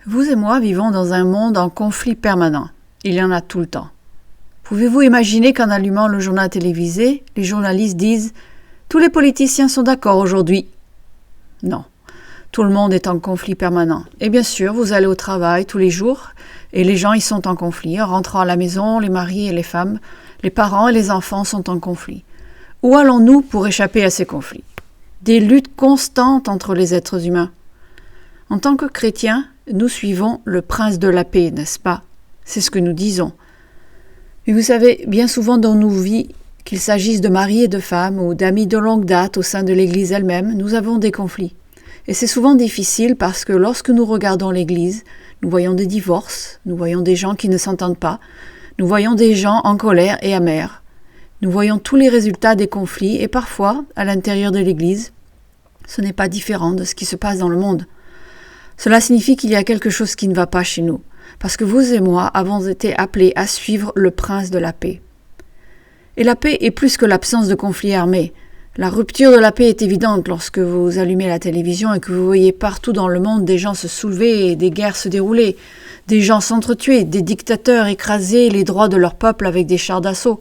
Vous et moi vivons dans un monde en conflit permanent. Il y en a tout le temps. Pouvez-vous imaginer qu'en allumant le journal télévisé, les journalistes disent « Tous les politiciens sont d'accord aujourd'hui ». Non, tout le monde est en conflit permanent. Et bien sûr, vous allez au travail tous les jours et les gens y sont en conflit. En rentrant à la maison, les maris et les femmes, les parents et les enfants sont en conflit. Où allons-nous pour échapper à ces conflits? Des luttes constantes entre les êtres humains. En tant que chrétiens, nous suivons le prince de la paix, n'est-ce pas? C'est ce que nous disons. Mais vous savez, bien souvent dans nos vies, qu'il s'agisse de maris et de femmes ou d'amis de longue date au sein de l'Église elle-même, nous avons des conflits. Et c'est souvent difficile parce que lorsque nous regardons l'Église, nous voyons des divorces, nous voyons des gens qui ne s'entendent pas, nous voyons des gens en colère et amers. Nous voyons tous les résultats des conflits et parfois, à l'intérieur de l'Église, ce n'est pas différent de ce qui se passe dans le monde. Cela signifie qu'il y a quelque chose qui ne va pas chez nous, parce que vous et moi avons été appelés à suivre le prince de la paix. Et la paix est plus que l'absence de conflits armés. La rupture de la paix est évidente lorsque vous allumez la télévision et que vous voyez partout dans le monde des gens se soulever et des guerres se dérouler, des gens s'entretuer, des dictateurs écraser les droits de leur peuple avec des chars d'assaut.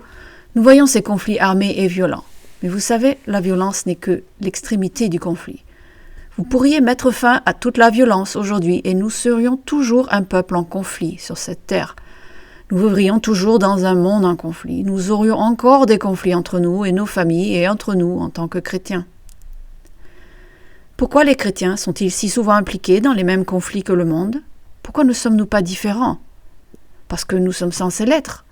Nous voyons ces conflits armés et violents. Mais vous savez, la violence n'est que l'extrémité du conflit. Vous pourriez mettre fin à toute la violence aujourd'hui et nous serions toujours un peuple en conflit sur cette terre. Nous vivrions toujours dans un monde en conflit. Nous aurions encore des conflits entre nous et nos familles et entre nous en tant que chrétiens. Pourquoi les chrétiens sont-ils si souvent impliqués dans les mêmes conflits que le monde? Pourquoi ne sommes-nous pas différents? Parce que nous sommes censés l'être.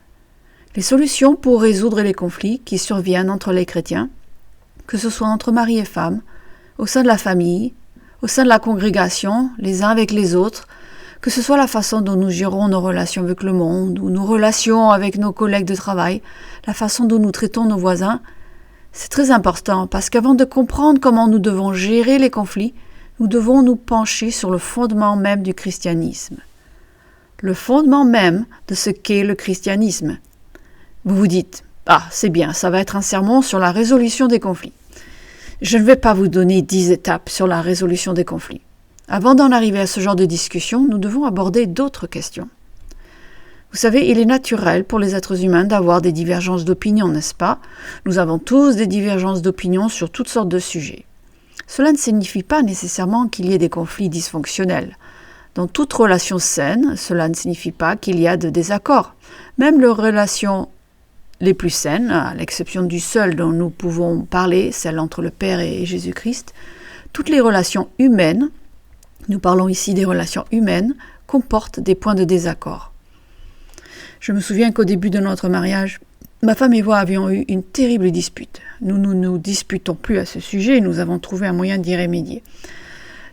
Les solutions pour résoudre les conflits qui surviennent entre les chrétiens, que ce soit entre mari et femme, au sein de la famille, au sein de la congrégation, les uns avec les autres, que ce soit la façon dont nous gérons nos relations avec le monde ou nos relations avec nos collègues de travail, la façon dont nous traitons nos voisins, c'est très important parce qu'avant de comprendre comment nous devons gérer les conflits, nous devons nous pencher sur le fondement même du christianisme. Le fondement même de ce qu'est le christianisme. Vous vous dites « Ah, c'est bien, ça va être un sermon sur la résolution des conflits. » Je ne vais pas vous donner 10 étapes sur la résolution des conflits. Avant d'en arriver à ce genre de discussion, nous devons aborder d'autres questions. Vous savez, il est naturel pour les êtres humains d'avoir des divergences d'opinion, n'est-ce pas? Nous avons tous des divergences d'opinion sur toutes sortes de sujets. Cela ne signifie pas nécessairement qu'il y ait des conflits dysfonctionnels. Dans toute relation saine, cela ne signifie pas qu'il y a de désaccords. Même les relations les plus saines, à l'exception du seul dont nous pouvons parler, celle entre le Père et Jésus-Christ, toutes les relations humaines, nous parlons ici des relations humaines, comportent des points de désaccord. Je me souviens qu'au début de notre mariage, ma femme et moi avions eu une terrible dispute. Nous ne nous disputons plus à ce sujet et nous avons trouvé un moyen d'y remédier.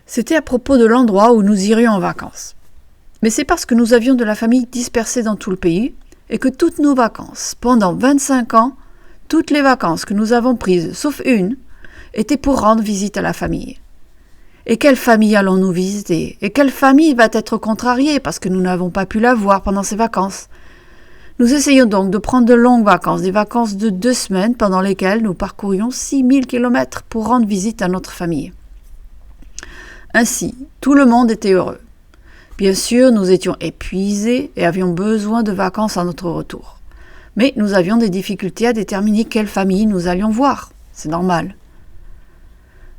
C'était à propos de l'endroit où nous irions en vacances. Mais c'est parce que nous avions de la famille dispersée dans tout le pays et que toutes nos vacances, pendant 25 ans, toutes les vacances que nous avons prises, sauf une, étaient pour rendre visite à la famille. Et quelle famille allons-nous visiter? Et quelle famille va être contrariée parce que nous n'avons pas pu la voir pendant ces vacances? Nous essayons donc de prendre de longues vacances, des vacances de 2 semaines pendant lesquelles nous parcourions 6000 kilomètres pour rendre visite à notre famille. Ainsi, tout le monde était heureux. Bien sûr, nous étions épuisés et avions besoin de vacances à notre retour. Mais nous avions des difficultés à déterminer quelle famille nous allions voir. C'est normal.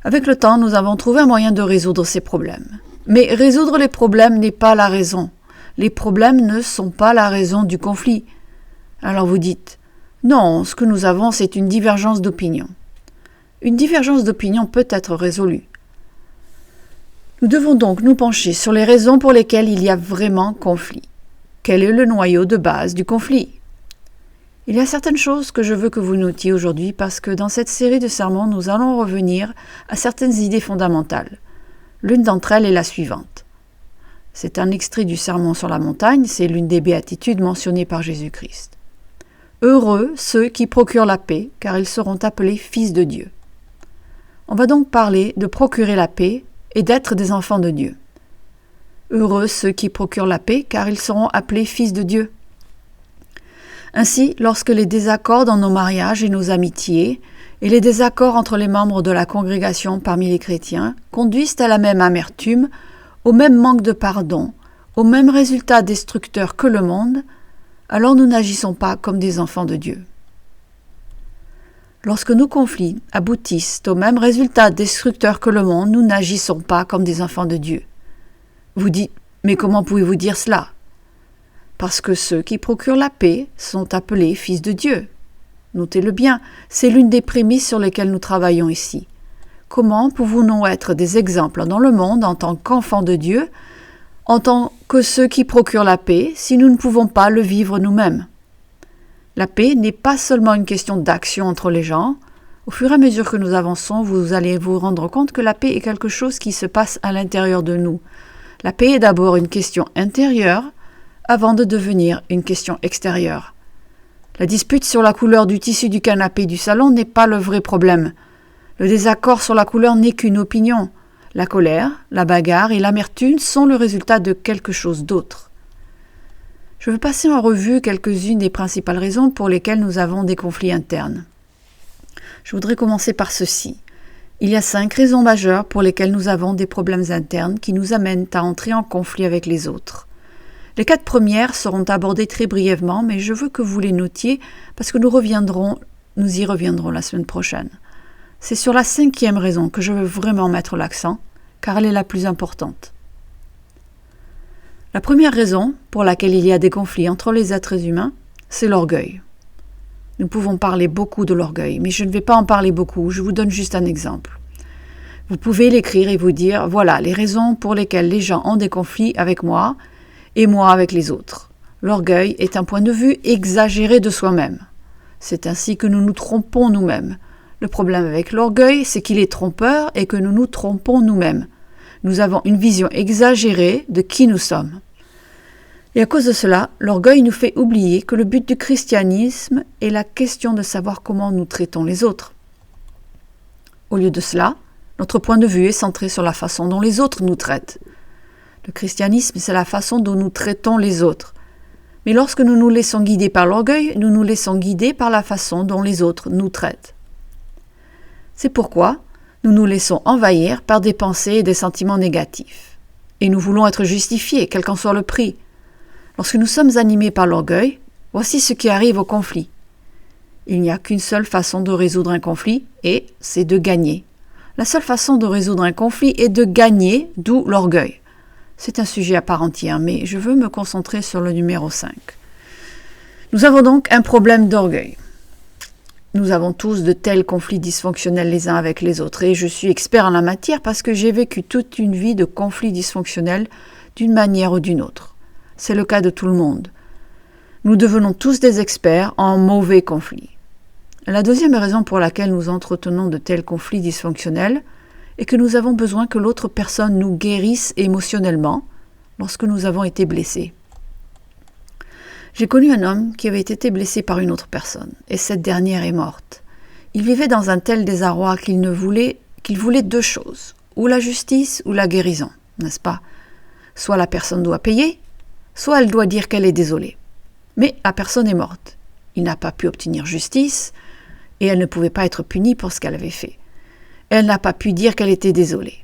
Avec le temps, nous avons trouvé un moyen de résoudre ces problèmes. Mais résoudre les problèmes n'est pas la raison. Les problèmes ne sont pas la raison du conflit. Alors vous dites, non, ce que nous avons, c'est une divergence d'opinion. Une divergence d'opinion peut être résolue. Nous devons donc nous pencher sur les raisons pour lesquelles il y a vraiment conflit. Quel est le noyau de base du conflit? Il y a certaines choses que je veux que vous notiez aujourd'hui parce que dans cette série de sermons, nous allons revenir à certaines idées fondamentales. L'une d'entre elles est la suivante. C'est un extrait du sermon sur la montagne, c'est l'une des béatitudes mentionnées par Jésus-Christ. Heureux ceux qui procurent la paix, car ils seront appelés fils de Dieu. On va donc parler de procurer la paix et d'être des enfants de Dieu. Heureux ceux qui procurent la paix, car ils seront appelés fils de Dieu. Ainsi, lorsque les désaccords dans nos mariages et nos amitiés, et les désaccords entre les membres de la congrégation parmi les chrétiens, conduisent à la même amertume, au même manque de pardon, au même résultat destructeur que le monde, alors nous n'agissons pas comme des enfants de Dieu. Lorsque nos conflits aboutissent au même résultat destructeur que le monde, nous n'agissons pas comme des enfants de Dieu. Vous dites, mais comment pouvez-vous dire cela? Parce que ceux qui procurent la paix sont appelés fils de Dieu. Notez-le bien, c'est l'une des prémices sur lesquelles nous travaillons ici. Comment pouvons-nous être des exemples dans le monde en tant qu'enfants de Dieu, en tant que ceux qui procurent la paix, si nous ne pouvons pas le vivre nous-mêmes? La paix n'est pas seulement une question d'action entre les gens. Au fur et à mesure que nous avançons, vous allez vous rendre compte que la paix est quelque chose qui se passe à l'intérieur de nous. La paix est d'abord une question intérieure avant de devenir une question extérieure. La dispute sur la couleur du tissu du canapé du salon n'est pas le vrai problème. Le désaccord sur la couleur n'est qu'une opinion. La colère, la bagarre et l'amertume sont le résultat de quelque chose d'autre. Je veux passer en revue quelques-unes des principales raisons pour lesquelles nous avons des conflits internes. Je voudrais commencer par ceci. Il y a 5 raisons majeures pour lesquelles nous avons des problèmes internes qui nous amènent à entrer en conflit avec les autres. Les 4 premières seront abordées très brièvement, mais je veux que vous les notiez parce que nous y reviendrons la semaine prochaine. C'est sur la 5e raison que je veux vraiment mettre l'accent, car elle est la plus importante. La première raison pour laquelle il y a des conflits entre les êtres humains, c'est l'orgueil. Nous pouvons parler beaucoup de l'orgueil, mais je ne vais pas en parler beaucoup, je vous donne juste un exemple. Vous pouvez l'écrire et vous dire, voilà les raisons pour lesquelles les gens ont des conflits avec moi et moi avec les autres. L'orgueil est un point de vue exagéré de soi-même. C'est ainsi que nous nous trompons nous-mêmes. Le problème avec l'orgueil, c'est qu'il est trompeur et que nous nous trompons nous-mêmes. Nous avons une vision exagérée de qui nous sommes. Et à cause de cela, l'orgueil nous fait oublier que le but du christianisme est la question de savoir comment nous traitons les autres. Au lieu de cela, notre point de vue est centré sur la façon dont les autres nous traitent. Le christianisme, c'est la façon dont nous traitons les autres. Mais lorsque nous nous laissons guider par l'orgueil, nous nous laissons guider par la façon dont les autres nous traitent. C'est pourquoi nous nous laissons envahir par des pensées et des sentiments négatifs. Et nous voulons être justifiés, quel qu'en soit le prix. Lorsque nous sommes animés par l'orgueil, voici ce qui arrive au conflit. Il n'y a qu'une seule façon de résoudre un conflit, et c'est de gagner. La seule façon de résoudre un conflit est de gagner, d'où l'orgueil. C'est un sujet à part entière, mais je veux me concentrer sur le numéro 5. Nous avons donc un problème d'orgueil. Nous avons tous de tels conflits dysfonctionnels les uns avec les autres, et je suis expert en la matière parce que j'ai vécu toute une vie de conflits dysfonctionnels d'une manière ou d'une autre. C'est le cas de tout le monde. Nous devenons tous des experts en mauvais conflits. La deuxième raison pour laquelle nous entretenons de tels conflits dysfonctionnels est que nous avons besoin que l'autre personne nous guérisse émotionnellement lorsque nous avons été blessés. J'ai connu un homme qui avait été blessé par une autre personne, et cette dernière est morte. Il vivait dans un tel désarroi qu'il voulait 2 choses, ou la justice ou la guérison, n'est-ce pas? Soit la personne doit payer, soit elle doit dire qu'elle est désolée. Mais la personne est morte. Il n'a pas pu obtenir justice, et elle ne pouvait pas être punie pour ce qu'elle avait fait. Elle n'a pas pu dire qu'elle était désolée.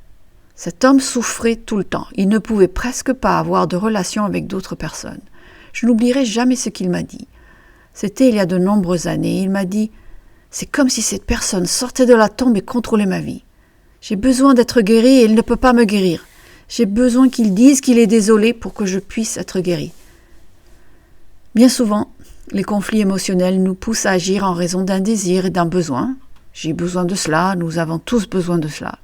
Cet homme souffrait tout le temps. Il ne pouvait presque pas avoir de relation avec d'autres personnes. Je n'oublierai jamais ce qu'il m'a dit. C'était il y a de nombreuses années. Il m'a dit « C'est comme si cette personne sortait de la tombe et contrôlait ma vie. J'ai besoin d'être guéri et il ne peut pas me guérir. J'ai besoin qu'il dise qu'il est désolé pour que je puisse être guéri. » Bien souvent, les conflits émotionnels nous poussent à agir en raison d'un désir et d'un besoin. J'ai besoin de cela, nous avons tous besoin de cela.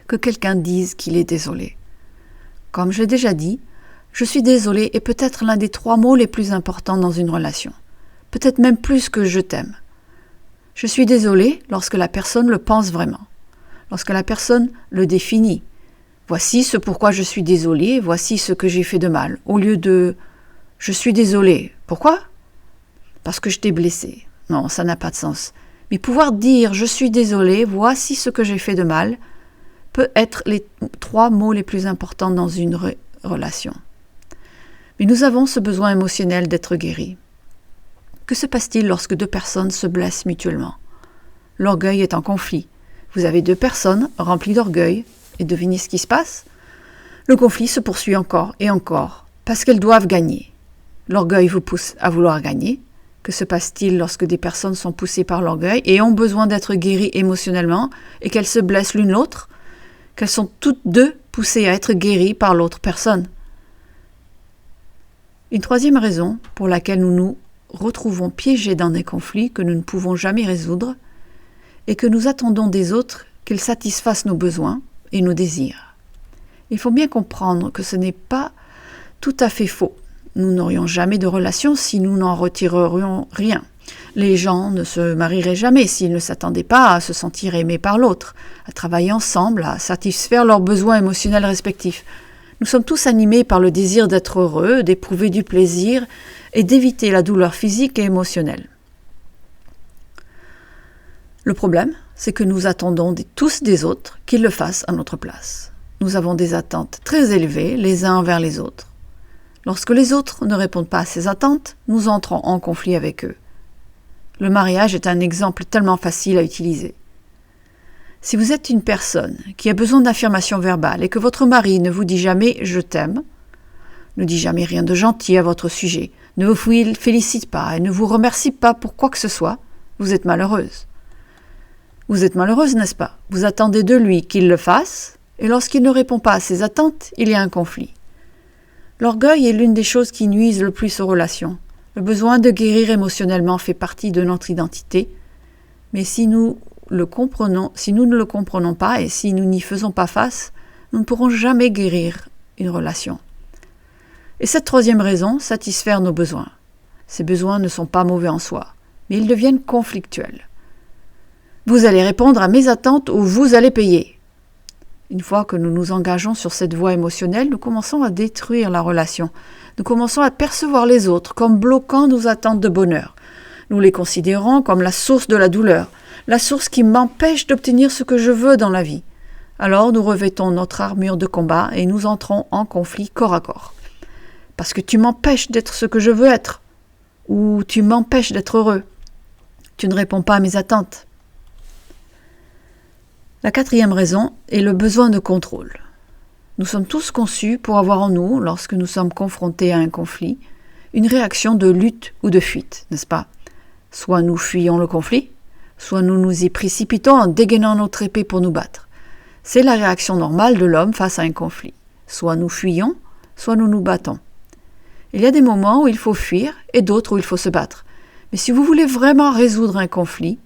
Que quelqu'un dise qu'il est désolé. Comme je l'ai déjà dit, je suis désolé est peut-être l'un des 3 mots les plus importants dans une relation. Peut-être même plus que je t'aime. Je suis désolé lorsque la personne le pense vraiment. Lorsque la personne le définit. Voici ce pourquoi je suis désolé, voici ce que j'ai fait de mal. Au lieu de « je suis désolé ». Pourquoi ? Parce que je t'ai blessé. Non, ça n'a pas de sens. Mais pouvoir dire « je suis désolé, voici ce que j'ai fait de mal » peut être les 3 mots les plus importants dans une relation. Mais nous avons ce besoin émotionnel d'être guéris. Que se passe-t-il lorsque 2 personnes se blessent mutuellement ? L'orgueil est en conflit. Vous avez 2 personnes remplies d'orgueil, et devinez ce qui se passe ? Le conflit se poursuit encore et encore, parce qu'elles doivent gagner. L'orgueil vous pousse à vouloir gagner. Que se passe-t-il lorsque des personnes sont poussées par l'orgueil et ont besoin d'être guéries émotionnellement et qu'elles se blessent l'une l'autre? Qu'elles sont toutes deux poussées à être guéries par l'autre personne. Une troisième raison pour laquelle nous nous retrouvons piégés dans des conflits que nous ne pouvons jamais résoudre est que nous attendons des autres qu'ils satisfassent nos besoins et nos désirs. Il faut bien comprendre que ce n'est pas tout à fait faux. Nous n'aurions jamais de relation si nous n'en retirerions rien. Les gens ne se marieraient jamais s'ils ne s'attendaient pas à se sentir aimés par l'autre, à travailler ensemble, à satisfaire leurs besoins émotionnels respectifs. Nous sommes tous animés par le désir d'être heureux, d'éprouver du plaisir et d'éviter la douleur physique et émotionnelle. Le problème, c'est que nous attendons tous des autres qu'ils le fassent à notre place. Nous avons des attentes très élevées les uns envers les autres. Lorsque les autres ne répondent pas à ces attentes, nous entrons en conflit avec eux. Le mariage est un exemple tellement facile à utiliser. Si vous êtes une personne qui a besoin d'affirmation verbale et que votre mari ne vous dit jamais « je t'aime », ne dit jamais rien de gentil à votre sujet, ne vous félicite pas et ne vous remercie pas pour quoi que ce soit, vous êtes malheureuse. Vous êtes malheureuse, n'est-ce pas? Vous attendez de lui qu'il le fasse, et lorsqu'il ne répond pas à ces attentes, il y a un conflit. L'orgueil est l'une des choses qui nuisent le plus aux relations. Le besoin de guérir émotionnellement fait partie de notre identité, mais si nous ne le comprenons pas et si nous n'y faisons pas face, nous ne pourrons jamais guérir une relation. Et cette troisième raison, satisfaire nos besoins. Ces besoins ne sont pas mauvais en soi, mais ils deviennent conflictuels. Vous allez répondre à mes attentes ou vous allez payer. Une fois que nous nous engageons sur cette voie émotionnelle, nous commençons à détruire la relation. Nous commençons à percevoir les autres comme bloquant nos attentes de bonheur. Nous les considérons comme la source de la douleur, la source qui m'empêche d'obtenir ce que je veux dans la vie. Alors nous revêtons notre armure de combat et nous entrons en conflit corps à corps. Parce que tu m'empêches d'être ce que je veux être, ou tu m'empêches d'être heureux. Tu ne réponds pas à mes attentes. La quatrième raison est le besoin de contrôle. Nous sommes tous conçus pour avoir en nous, lorsque nous sommes confrontés à un conflit, une réaction de lutte ou de fuite, n'est-ce pas? Soit nous fuyons le conflit, soit nous nous y précipitons en dégainant notre épée pour nous battre. C'est la réaction normale de l'homme face à un conflit. Soit nous fuyons, soit nous nous battons. Il y a des moments où il faut fuir et d'autres où il faut se battre. Mais si vous voulez vraiment résoudre un conflit,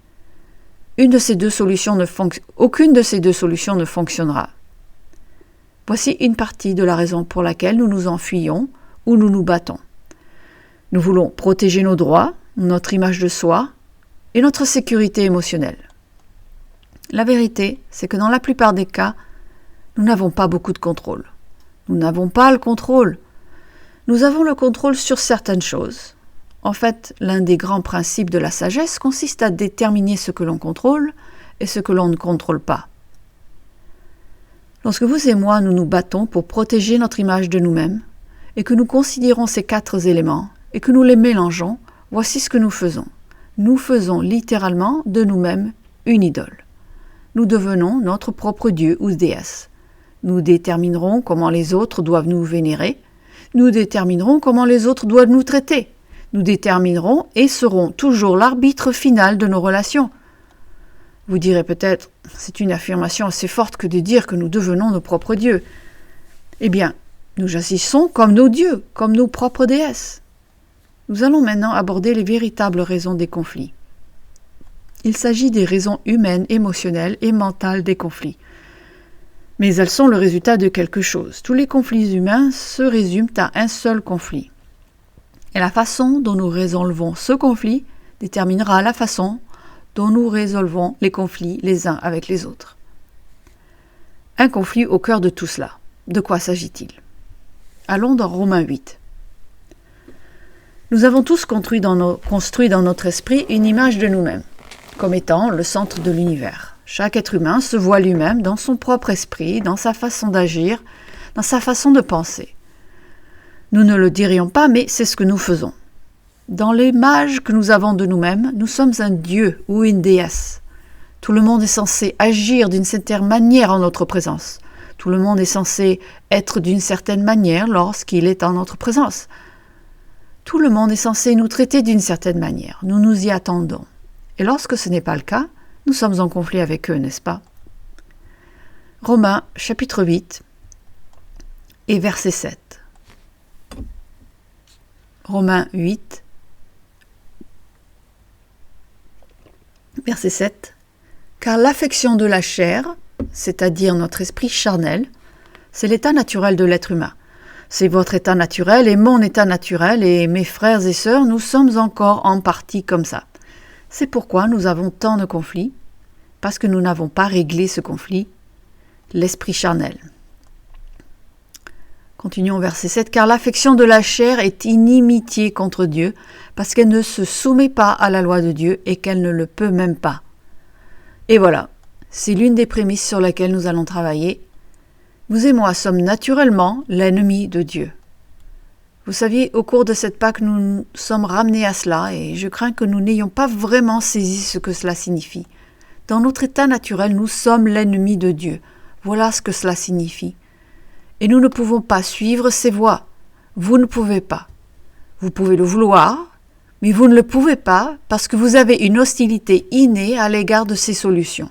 aucune de ces deux solutions ne fonctionnera. Voici une partie de la raison pour laquelle nous nous enfuyons ou nous nous battons. Nous voulons protéger nos droits, notre image de soi et notre sécurité émotionnelle. La vérité, c'est que dans la plupart des cas, nous n'avons pas beaucoup de contrôle. Nous n'avons pas le contrôle. Nous avons le contrôle sur certaines choses. En fait, l'un des grands principes de la sagesse consiste à déterminer ce que l'on contrôle et ce que l'on ne contrôle pas. Lorsque vous et moi, nous nous battons pour protéger notre image de nous-mêmes et que nous considérons ces 4 éléments et que nous les mélangeons, voici ce que nous faisons. Nous faisons littéralement de nous-mêmes une idole. Nous devenons notre propre dieu ou déesse. Nous déterminerons comment les autres doivent nous vénérer. Nous déterminerons comment les autres doivent nous traiter. Nous déterminerons et serons toujours l'arbitre final de nos relations. Vous direz peut-être, c'est une affirmation assez forte que de dire que nous devenons nos propres dieux. Eh bien, nous agissons comme nos dieux, comme nos propres déesses. Nous allons maintenant aborder les véritables raisons des conflits. Il s'agit des raisons humaines, émotionnelles et mentales des conflits. Mais elles sont le résultat de quelque chose. Tous les conflits humains se résument à un seul conflit. Et la façon dont nous résolvons ce conflit déterminera la façon dont nous résolvons les conflits les uns avec les autres. Un conflit au cœur de tout cela. De quoi s'agit-il? Allons dans Romains 8. Nous avons tous construit dans notre esprit une image de nous-mêmes, comme étant le centre de l'univers. Chaque être humain se voit lui-même dans son propre esprit, dans sa façon d'agir, dans sa façon de penser. Nous ne le dirions pas, mais c'est ce que nous faisons. Dans l'image que nous avons de nous-mêmes, nous sommes un dieu ou une déesse. Tout le monde est censé agir d'une certaine manière en notre présence. Tout le monde est censé être d'une certaine manière lorsqu'il est en notre présence. Tout le monde est censé nous traiter d'une certaine manière. Nous nous y attendons. Et lorsque ce n'est pas le cas, nous sommes en conflit avec eux, n'est-ce pas? Romains, chapitre 8 et verset 7. Romains 8, verset 7. Car l'affection de la chair, c'est-à-dire notre esprit charnel, c'est l'état naturel de l'être humain. C'est votre état naturel et mon état naturel, et mes frères et sœurs, nous sommes encore en partie comme ça. C'est pourquoi nous avons tant de conflits, parce que nous n'avons pas réglé ce conflit, l'esprit charnel. Continuons verset 7. Car l'affection de la chair est inimitié contre Dieu, parce qu'elle ne se soumet pas à la loi de Dieu et qu'elle ne le peut même pas. Et voilà, c'est l'une des prémices sur laquelle nous allons travailler. Vous et moi sommes naturellement l'ennemi de Dieu. Vous saviez, au cours de cette Pâque, nous sommes ramenés à cela et je crains que nous n'ayons pas vraiment saisi ce que cela signifie. Dans notre état naturel, nous sommes l'ennemi de Dieu. Voilà ce que cela signifie. Et nous ne pouvons pas suivre ses voies. Vous ne pouvez pas. Vous pouvez le vouloir, mais vous ne le pouvez pas parce que vous avez une hostilité innée à l'égard de ces solutions.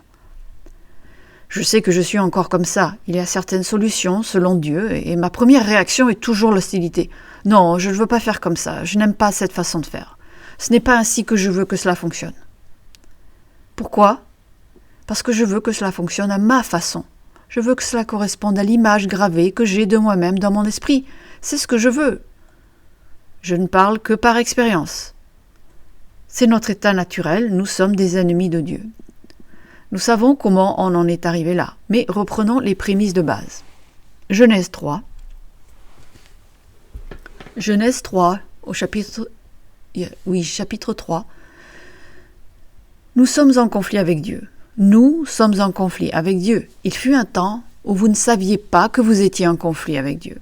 Je sais que je suis encore comme ça. Il y a certaines solutions selon Dieu et ma première réaction est toujours l'hostilité. Non, je ne veux pas faire comme ça. Je n'aime pas cette façon de faire. Ce n'est pas ainsi que je veux que cela fonctionne. Pourquoi? Parce que je veux que cela fonctionne à ma façon. Je veux que cela corresponde à l'image gravée que j'ai de moi-même dans mon esprit. C'est ce que je veux. Je ne parle que par expérience. C'est notre état naturel, nous sommes des ennemis de Dieu. Nous savons comment on en est arrivé là, mais reprenons les prémices de base. Genèse 3. Genèse 3, au chapitre 3. Nous sommes en conflit avec Dieu. Nous sommes en conflit avec Dieu. Il fut un temps où vous ne saviez pas que vous étiez en conflit avec Dieu.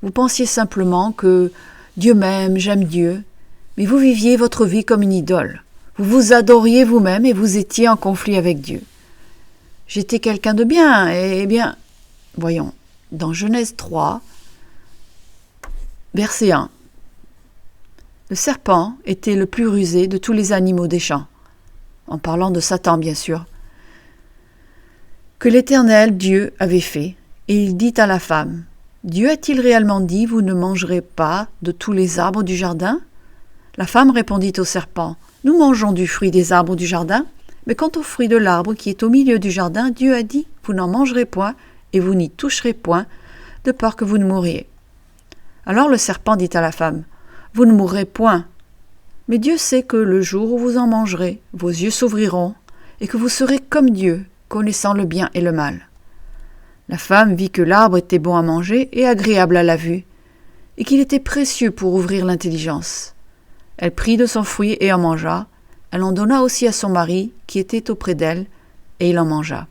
Vous pensiez simplement que Dieu m'aime, j'aime Dieu, mais vous viviez votre vie comme une idole. Vous vous adoriez vous-même et vous étiez en conflit avec Dieu. J'étais quelqu'un de bien, et bien, voyons, dans Genèse 3, verset 1. Le serpent était le plus rusé de tous les animaux des champs, en parlant de Satan bien sûr, que l'Éternel Dieu avait fait, et il dit à la femme, « Dieu a-t-il réellement dit, vous ne mangerez pas de tous les arbres du jardin ?» La femme répondit au serpent, « Nous mangeons du fruit des arbres du jardin, mais quant au fruit de l'arbre qui est au milieu du jardin, Dieu a dit, vous n'en mangerez point, et vous n'y toucherez point, de peur que vous ne mouriez. » Alors le serpent dit à la femme, « Vous ne mourrez point, mais Dieu sait que le jour où vous en mangerez, vos yeux s'ouvriront, et que vous serez comme Dieu, connaissant le bien et le mal. » La femme vit que l'arbre était bon à manger et agréable à la vue, et qu'il était précieux pour ouvrir l'intelligence. Elle prit de son fruit et en mangea. Elle en donna aussi à son mari, qui était auprès d'elle, et il en mangea.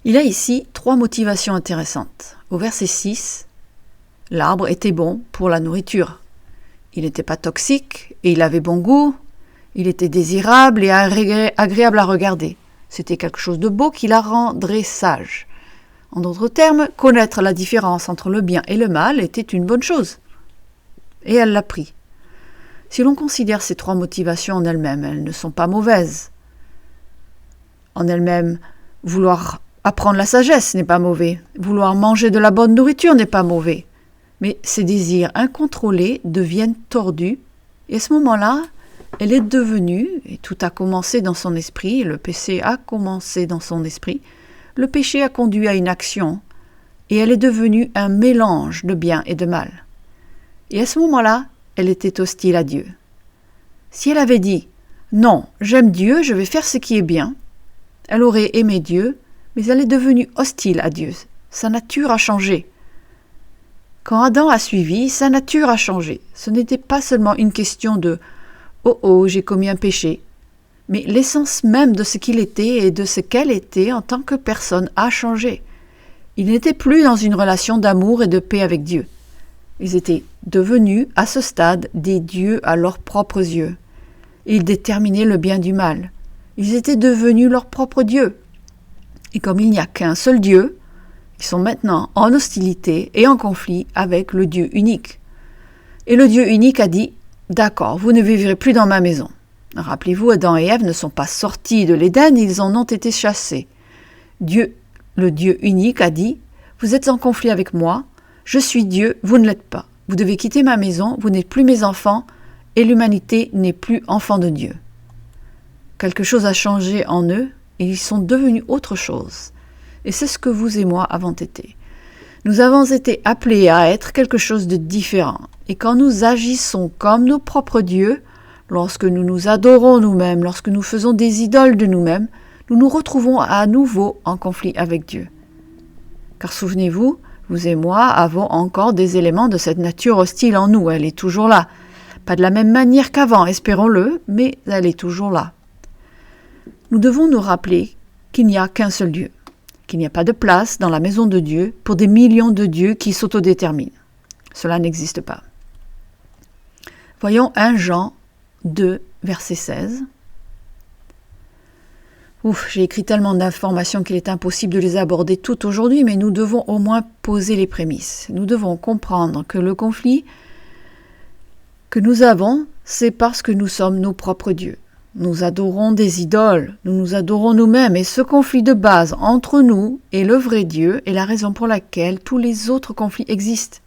Il y a ici 3 motivations intéressantes. Au verset 6, l'arbre était bon pour la nourriture. Il n'était pas toxique et il avait bon goût. Il était désirable et agréable à regarder. C'était quelque chose de beau qui la rendrait sage. En d'autres termes, connaître la différence entre le bien et le mal était une bonne chose. Et elle l'a pris. Si l'on considère ces 3 motivations en elles-mêmes, elles ne sont pas mauvaises. En elles-mêmes, vouloir apprendre la sagesse n'est pas mauvais. Vouloir manger de la bonne nourriture n'est pas mauvais. Mais ces désirs incontrôlés deviennent tordus. Et à ce moment-là, elle est devenue, et tout a commencé dans son esprit, le péché a commencé dans son esprit, le péché a conduit à une action, et elle est devenue un mélange de bien et de mal. Et à ce moment-là, elle était hostile à Dieu. Si elle avait dit « Non, j'aime Dieu, je vais faire ce qui est bien », elle aurait aimé Dieu, mais elle est devenue hostile à Dieu. Sa nature a changé. Quand Adam a suivi, sa nature a changé. Ce n'était pas seulement une question de « Oh oh, j'ai commis un péché », mais l'essence même de ce qu'il était et de ce qu'elle était en tant que personne a changé. Ils n'étaient plus dans une relation d'amour et de paix avec Dieu. Ils étaient devenus, à ce stade, des dieux à leurs propres yeux. Ils déterminaient le bien du mal. Ils étaient devenus leurs propres dieux. Et comme il n'y a qu'un seul Dieu, ils sont maintenant en hostilité et en conflit avec le Dieu unique. Et le Dieu unique a dit « D'accord, vous ne vivrez plus dans ma maison. » Rappelez-vous, Adam et Ève ne sont pas sortis de l'Éden, ils en ont été chassés. Dieu, le Dieu unique, a dit « Vous êtes en conflit avec moi, je suis Dieu, vous ne l'êtes pas. Vous devez quitter ma maison, vous n'êtes plus mes enfants, et l'humanité n'est plus enfant de Dieu. » Quelque chose a changé en eux, et ils sont devenus autre chose. Et c'est ce que vous et moi avons été. Nous avons été appelés à être quelque chose de différent. Et quand nous agissons comme nos propres dieux, lorsque nous nous adorons nous-mêmes, lorsque nous faisons des idoles de nous-mêmes, nous nous retrouvons à nouveau en conflit avec Dieu. Car souvenez-vous, vous et moi avons encore des éléments de cette nature hostile en nous. Elle est toujours là. Pas de la même manière qu'avant, espérons-le, mais elle est toujours là. Nous devons nous rappeler qu'il n'y a qu'un seul Dieu, qu'il n'y a pas de place dans la maison de Dieu pour des millions de dieux qui s'autodéterminent. Cela n'existe pas. Voyons 1 Jean 2, verset 16. J'ai écrit tellement d'informations qu'il est impossible de les aborder toutes aujourd'hui, mais nous devons au moins poser les prémices. Nous devons comprendre que le conflit que nous avons, c'est parce que nous sommes nos propres dieux. Nous adorons des idoles, nous nous adorons nous-mêmes, et ce conflit de base entre nous et le vrai Dieu est la raison pour laquelle tous les autres conflits existent.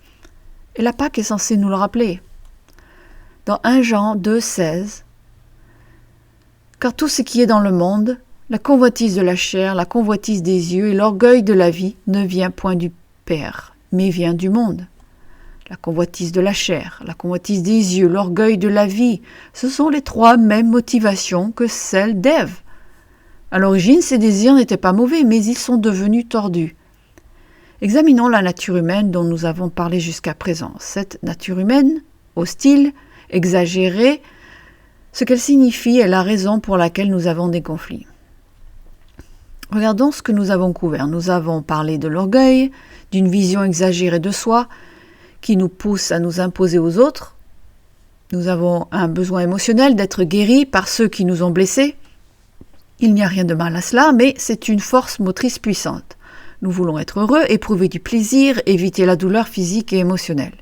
Et la Pâque est censée nous le rappeler. Dans 1 Jean 2, 16, « Car tout ce qui est dans le monde, la convoitise de la chair, la convoitise des yeux et l'orgueil de la vie ne vient point du Père, mais vient du monde. La convoitise de la chair, la convoitise des yeux, l'orgueil de la vie, ce sont les 3 mêmes motivations que celles d'Ève. À l'origine, ces désirs n'étaient pas mauvais, mais ils sont devenus tordus. Examinons la nature humaine dont nous avons parlé jusqu'à présent. Cette nature humaine, hostile, exagérée, ce qu'elle signifie est la raison pour laquelle nous avons des conflits. Regardons ce que nous avons couvert. Nous avons parlé de l'orgueil, d'une vision exagérée de soi, qui nous pousse à nous imposer aux autres. Nous avons un besoin émotionnel d'être guéris par ceux qui nous ont blessés. Il n'y a rien de mal à cela, mais c'est une force motrice puissante. Nous voulons être heureux, éprouver du plaisir, éviter la douleur physique et émotionnelle.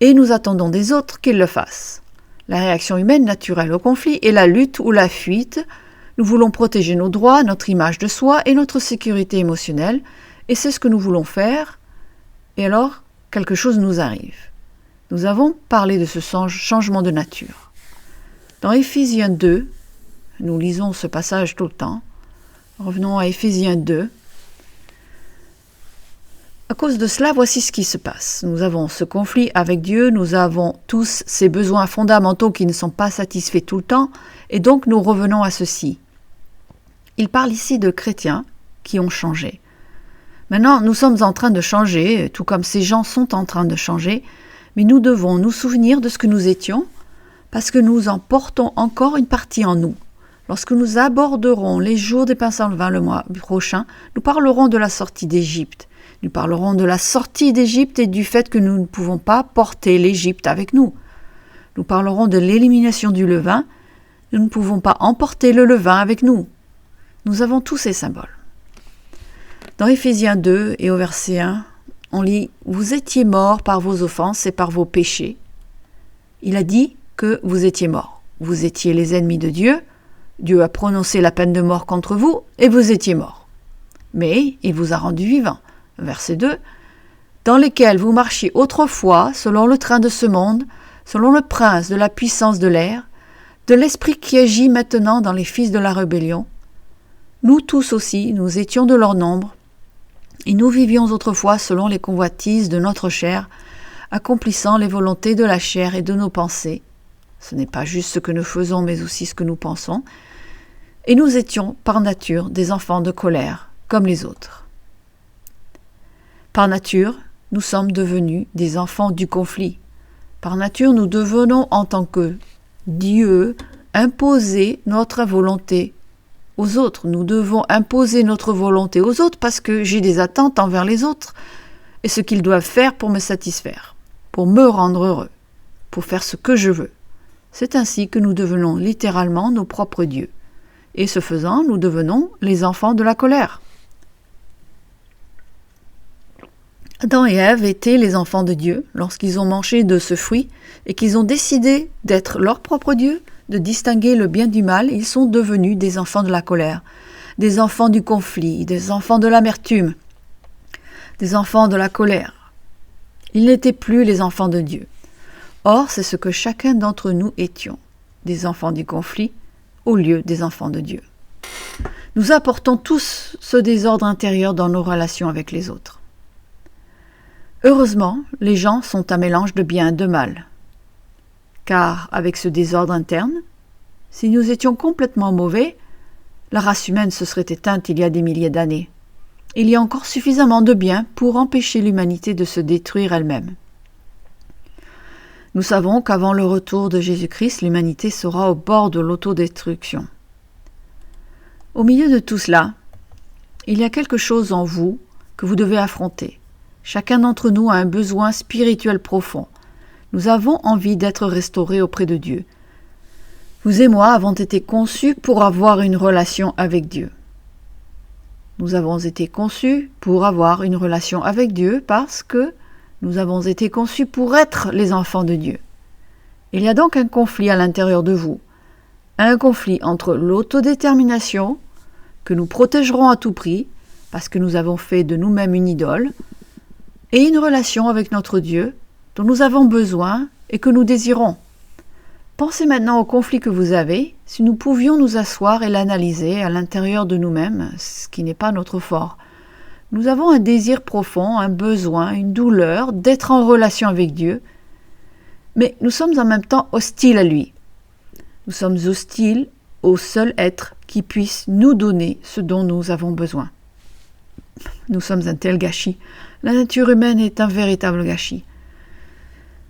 Et nous attendons des autres qu'ils le fassent. La réaction humaine naturelle au conflit est la lutte ou la fuite. Nous voulons protéger nos droits, notre image de soi et notre sécurité émotionnelle, et c'est ce que nous voulons faire. Et alors, quelque chose nous arrive. Nous avons parlé de ce changement de nature. Dans Éphésiens 2, nous lisons ce passage tout le temps. Revenons à Éphésiens 2. À cause de cela, voici ce qui se passe. Nous avons ce conflit avec Dieu, nous avons tous ces besoins fondamentaux qui ne sont pas satisfaits tout le temps, et donc nous revenons à ceci. Il parle ici de chrétiens qui ont changé. Maintenant, nous sommes en train de changer, tout comme ces gens sont en train de changer, mais nous devons nous souvenir de ce que nous étions, parce que nous en portons encore une partie en nous. Lorsque nous aborderons les jours des pains sans levain le mois prochain, nous parlerons de la sortie d'Égypte. Nous parlerons de la sortie d'Égypte et du fait que nous ne pouvons pas porter l'Égypte avec nous. Nous parlerons de l'élimination du levain. Nous ne pouvons pas emporter le levain avec nous. Nous avons tous ces symboles. Dans Éphésiens 2 et au verset 1, on lit « Vous étiez morts par vos offenses et par vos péchés. » Il a dit que vous étiez morts. Vous étiez les ennemis de Dieu. Dieu a prononcé la peine de mort contre vous et vous étiez morts. Mais il vous a rendus vivants. Verset 2, « Dans lesquels vous marchiez autrefois selon le train de ce monde, selon le prince de la puissance de l'air, de l'esprit qui agit maintenant dans les fils de la rébellion. Nous tous aussi, nous étions de leur nombre, et nous vivions autrefois selon les convoitises de notre chair, accomplissant les volontés de la chair et de nos pensées. » Ce n'est pas juste ce que nous faisons, mais aussi ce que nous pensons. « Et nous étions, par nature, des enfants de colère, comme les autres. » Par nature, nous sommes devenus des enfants du conflit. Par nature, nous devenons, en tant que Dieu, imposer notre volonté aux autres. Nous devons imposer notre volonté aux autres parce que j'ai des attentes envers les autres et ce qu'ils doivent faire pour me satisfaire, pour me rendre heureux, pour faire ce que je veux. C'est ainsi que nous devenons littéralement nos propres dieux. Et ce faisant, nous devenons les enfants de la colère. Adam et Ève étaient les enfants de Dieu lorsqu'ils ont mangé de ce fruit et qu'ils ont décidé d'être leur propre Dieu, de distinguer le bien du mal. Ils sont devenus des enfants de la colère, des enfants du conflit, des enfants de l'amertume, des enfants de la colère. Ils n'étaient plus les enfants de Dieu. Or, c'est ce que chacun d'entre nous étions, des enfants du conflit au lieu des enfants de Dieu. Nous apportons tous ce désordre intérieur dans nos relations avec les autres. Heureusement, les gens sont un mélange de bien et de mal. Car avec ce désordre interne, si nous étions complètement mauvais, la race humaine se serait éteinte il y a des milliers d'années. Il y a encore suffisamment de bien pour empêcher l'humanité de se détruire elle-même. Nous savons qu'avant le retour de Jésus-Christ, l'humanité sera au bord de l'autodestruction. Au milieu de tout cela, il y a quelque chose en vous que vous devez affronter. Chacun d'entre nous a un besoin spirituel profond. Nous avons envie d'être restaurés auprès de Dieu. Vous et moi avons été conçus pour avoir une relation avec Dieu. Nous avons été conçus pour avoir une relation avec Dieu parce que nous avons été conçus pour être les enfants de Dieu. Il y a donc un conflit à l'intérieur de vous. Un conflit entre l'autodétermination, que nous protégerons à tout prix, parce que nous avons fait de nous-mêmes une idole, et une relation avec notre Dieu, dont nous avons besoin et que nous désirons. Pensez maintenant au conflit que vous avez, si nous pouvions nous asseoir et l'analyser à l'intérieur de nous-mêmes, ce qui n'est pas notre fort. Nous avons un désir profond, un besoin, une douleur d'être en relation avec Dieu, mais nous sommes en même temps hostiles à lui. Nous sommes hostiles au seul être qui puisse nous donner ce dont nous avons besoin. Nous sommes un tel gâchis. La nature humaine est un véritable gâchis.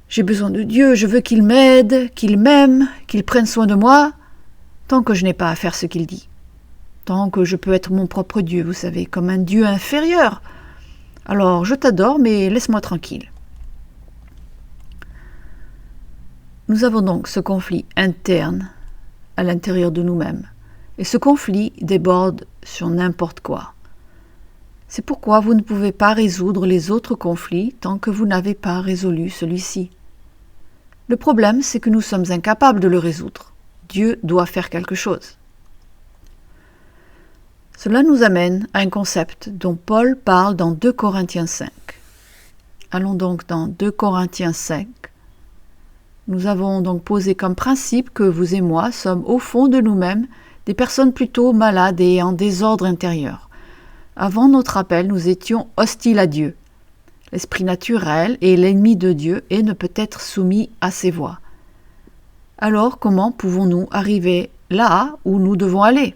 J'ai besoin de Dieu, je veux qu'il m'aide, qu'il m'aime, qu'il prenne soin de moi, tant que je n'ai pas à faire ce qu'il dit. Tant que je peux être mon propre Dieu, vous savez, comme un Dieu inférieur. Alors, je t'adore, mais laisse-moi tranquille. Nous avons donc ce conflit interne à l'intérieur de nous-mêmes. Et ce conflit déborde sur n'importe quoi. C'est pourquoi vous ne pouvez pas résoudre les autres conflits tant que vous n'avez pas résolu celui-ci. Le problème, c'est que nous sommes incapables de le résoudre. Dieu doit faire quelque chose. Cela nous amène à un concept dont Paul parle dans 2 Corinthiens 5. Allons donc dans 2 Corinthiens 5. Nous avons donc posé comme principe que vous et moi sommes au fond de nous-mêmes des personnes plutôt malades et en désordre intérieur. Avant notre appel, nous étions hostiles à Dieu. L'esprit naturel est l'ennemi de Dieu et ne peut être soumis à ses voies. Alors, comment pouvons-nous arriver là où nous devons aller ?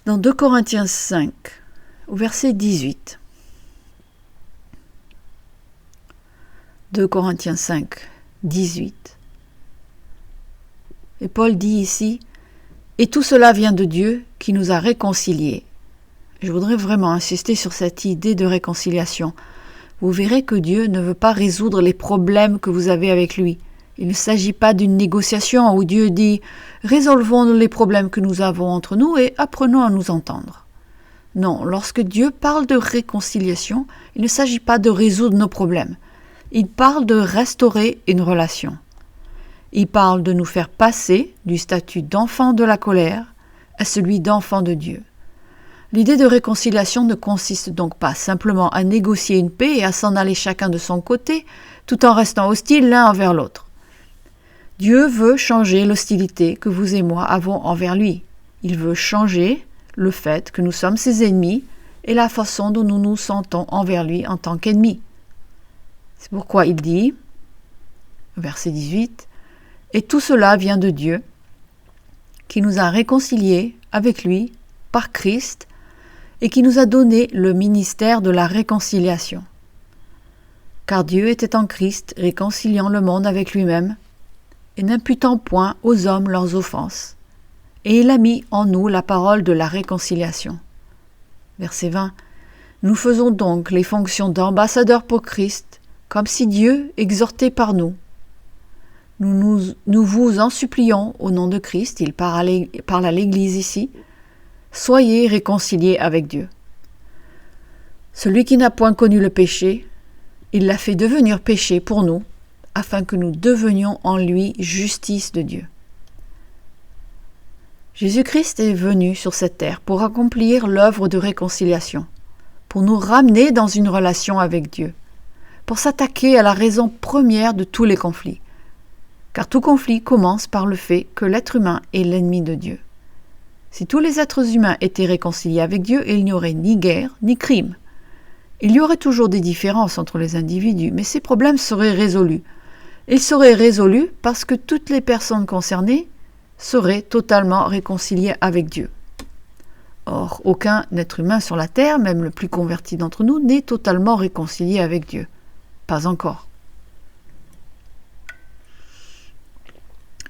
Dans 2 Corinthiens 5, au verset 18. 2 Corinthiens 5, 18. Et Paul dit ici, « Et tout cela vient de Dieu qui nous a réconciliés. » Je voudrais vraiment insister sur cette idée de réconciliation. Vous verrez que Dieu ne veut pas résoudre les problèmes que vous avez avec lui. Il ne s'agit pas d'une négociation où Dieu dit « Résolvons les problèmes que nous avons entre nous et apprenons à nous entendre. » Non, lorsque Dieu parle de réconciliation, il ne s'agit pas de résoudre nos problèmes. Il parle de restaurer une relation. Il parle de nous faire passer du statut d'enfant de la colère à celui d'enfant de Dieu. L'idée de réconciliation ne consiste donc pas simplement à négocier une paix et à s'en aller chacun de son côté, tout en restant hostiles l'un envers l'autre. Dieu veut changer l'hostilité que vous et moi avons envers lui. Il veut changer le fait que nous sommes ses ennemis et la façon dont nous nous sentons envers lui en tant qu'ennemis. C'est pourquoi il dit, verset 18, « Et tout cela vient de Dieu, qui nous a réconciliés avec lui par Christ et qui nous a donné le ministère de la réconciliation. Car Dieu était en Christ, réconciliant le monde avec lui-même, et n'imputant point aux hommes leurs offenses. Et il a mis en nous la parole de la réconciliation. » Verset 20. « Nous faisons donc les fonctions d'ambassadeurs pour Christ, comme si Dieu exhortait par nous. Nous vous en supplions au nom de Christ, il parle à l'Église ici, soyez réconciliés avec Dieu. » Celui qui n'a point connu le péché, il l'a fait devenir péché pour nous, afin que nous devenions en lui justice de Dieu. Jésus-Christ est venu sur cette terre pour accomplir l'œuvre de réconciliation, pour nous ramener dans une relation avec Dieu, pour s'attaquer à la raison première de tous les conflits. Car tout conflit commence par le fait que l'être humain est l'ennemi de Dieu. Si tous les êtres humains étaient réconciliés avec Dieu, il n'y aurait ni guerre, ni crime. Il y aurait toujours des différences entre les individus, mais ces problèmes seraient résolus. Ils seraient résolus parce que toutes les personnes concernées seraient totalement réconciliées avec Dieu. Or, aucun être humain sur la terre, même le plus converti d'entre nous, n'est totalement réconcilié avec Dieu. Pas encore.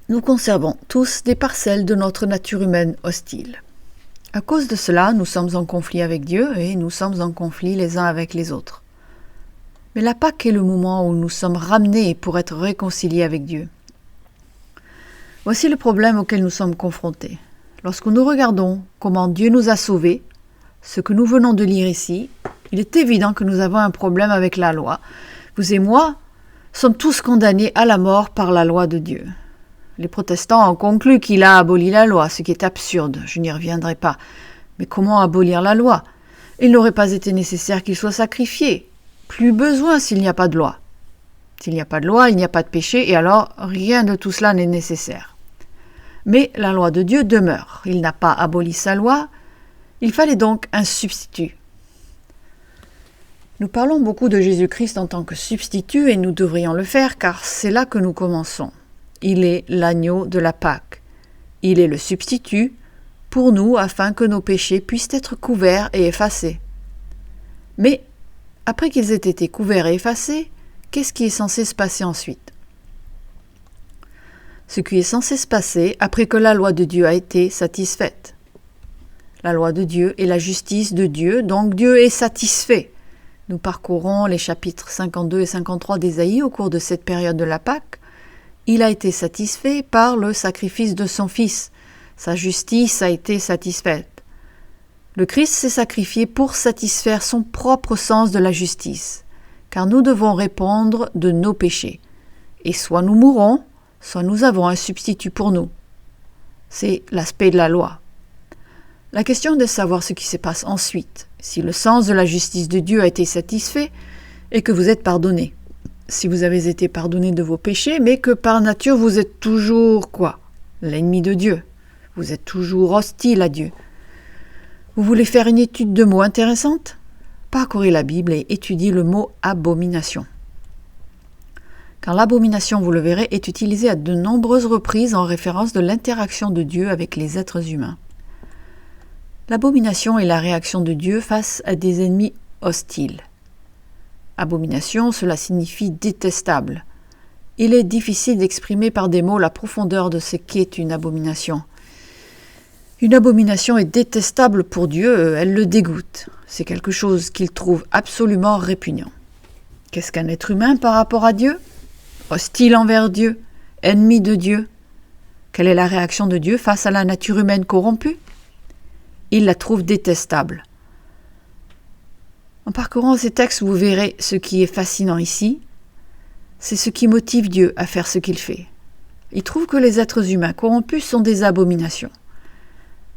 Nous conservons tous des parcelles de notre nature humaine hostile. À cause de cela, nous sommes en conflit avec Dieu et nous sommes en conflit les uns avec les autres. Mais la Pâque est le moment où nous sommes ramenés pour être réconciliés avec Dieu. Voici le problème auquel nous sommes confrontés. Lorsque nous regardons comment Dieu nous a sauvés, ce que nous venons de lire ici, il est évident que nous avons un problème avec la loi. Vous et moi sommes tous condamnés à la mort par la loi de Dieu. Les protestants ont conclu qu'il a aboli la loi, ce qui est absurde, je n'y reviendrai pas. Mais comment abolir la loi? Il n'aurait pas été nécessaire qu'il soit sacrifié. Plus besoin s'il n'y a pas de loi. S'il n'y a pas de loi, il n'y a pas de péché, et alors rien de tout cela n'est nécessaire. Mais la loi de Dieu demeure. Il n'a pas aboli sa loi. Il fallait donc un substitut. Nous parlons beaucoup de Jésus-Christ en tant que substitut, et nous devrions le faire, car c'est là que nous commençons. Il est l'agneau de la Pâque. Il est le substitut pour nous afin que nos péchés puissent être couverts et effacés. Mais, après qu'ils aient été couverts et effacés, qu'est-ce qui est censé se passer ensuite? Ce qui est censé se passer après que la loi de Dieu a été satisfaite. La loi de Dieu est la justice de Dieu, donc Dieu est satisfait. Nous parcourons les chapitres 52 et 53 d'Ésaïe au cours de cette période de la Pâque. Il a été satisfait par le sacrifice de son Fils. Sa justice a été satisfaite. Le Christ s'est sacrifié pour satisfaire son propre sens de la justice, car nous devons répondre de nos péchés. Et soit nous mourons, soit nous avons un substitut pour nous. C'est l'aspect de la loi. La question est de savoir ce qui se passe ensuite, si le sens de la justice de Dieu a été satisfait et que vous êtes pardonnés. Si vous avez été pardonné de vos péchés, mais que par nature vous êtes toujours quoi? L'ennemi de Dieu. Vous êtes toujours hostile à Dieu. Vous voulez faire une étude de mots intéressante? Parcourez la Bible et étudiez le mot abomination. Car l'abomination, vous le verrez, est utilisé à de nombreuses reprises en référence de l'interaction de Dieu avec les êtres humains. L'abomination est la réaction de Dieu face à des ennemis hostiles. Abomination, cela signifie détestable. Il est difficile d'exprimer par des mots la profondeur de ce qu'est une abomination. Une abomination est détestable pour Dieu, elle le dégoûte. C'est quelque chose qu'il trouve absolument répugnant. Qu'est-ce qu'un être humain par rapport à Dieu? Hostile envers Dieu, ennemi de Dieu. Quelle est la réaction de Dieu face à la nature humaine corrompue? Il la trouve détestable. En parcourant ces textes, vous verrez ce qui est fascinant ici. C'est ce qui motive Dieu à faire ce qu'il fait. Il trouve que les êtres humains corrompus sont des abominations.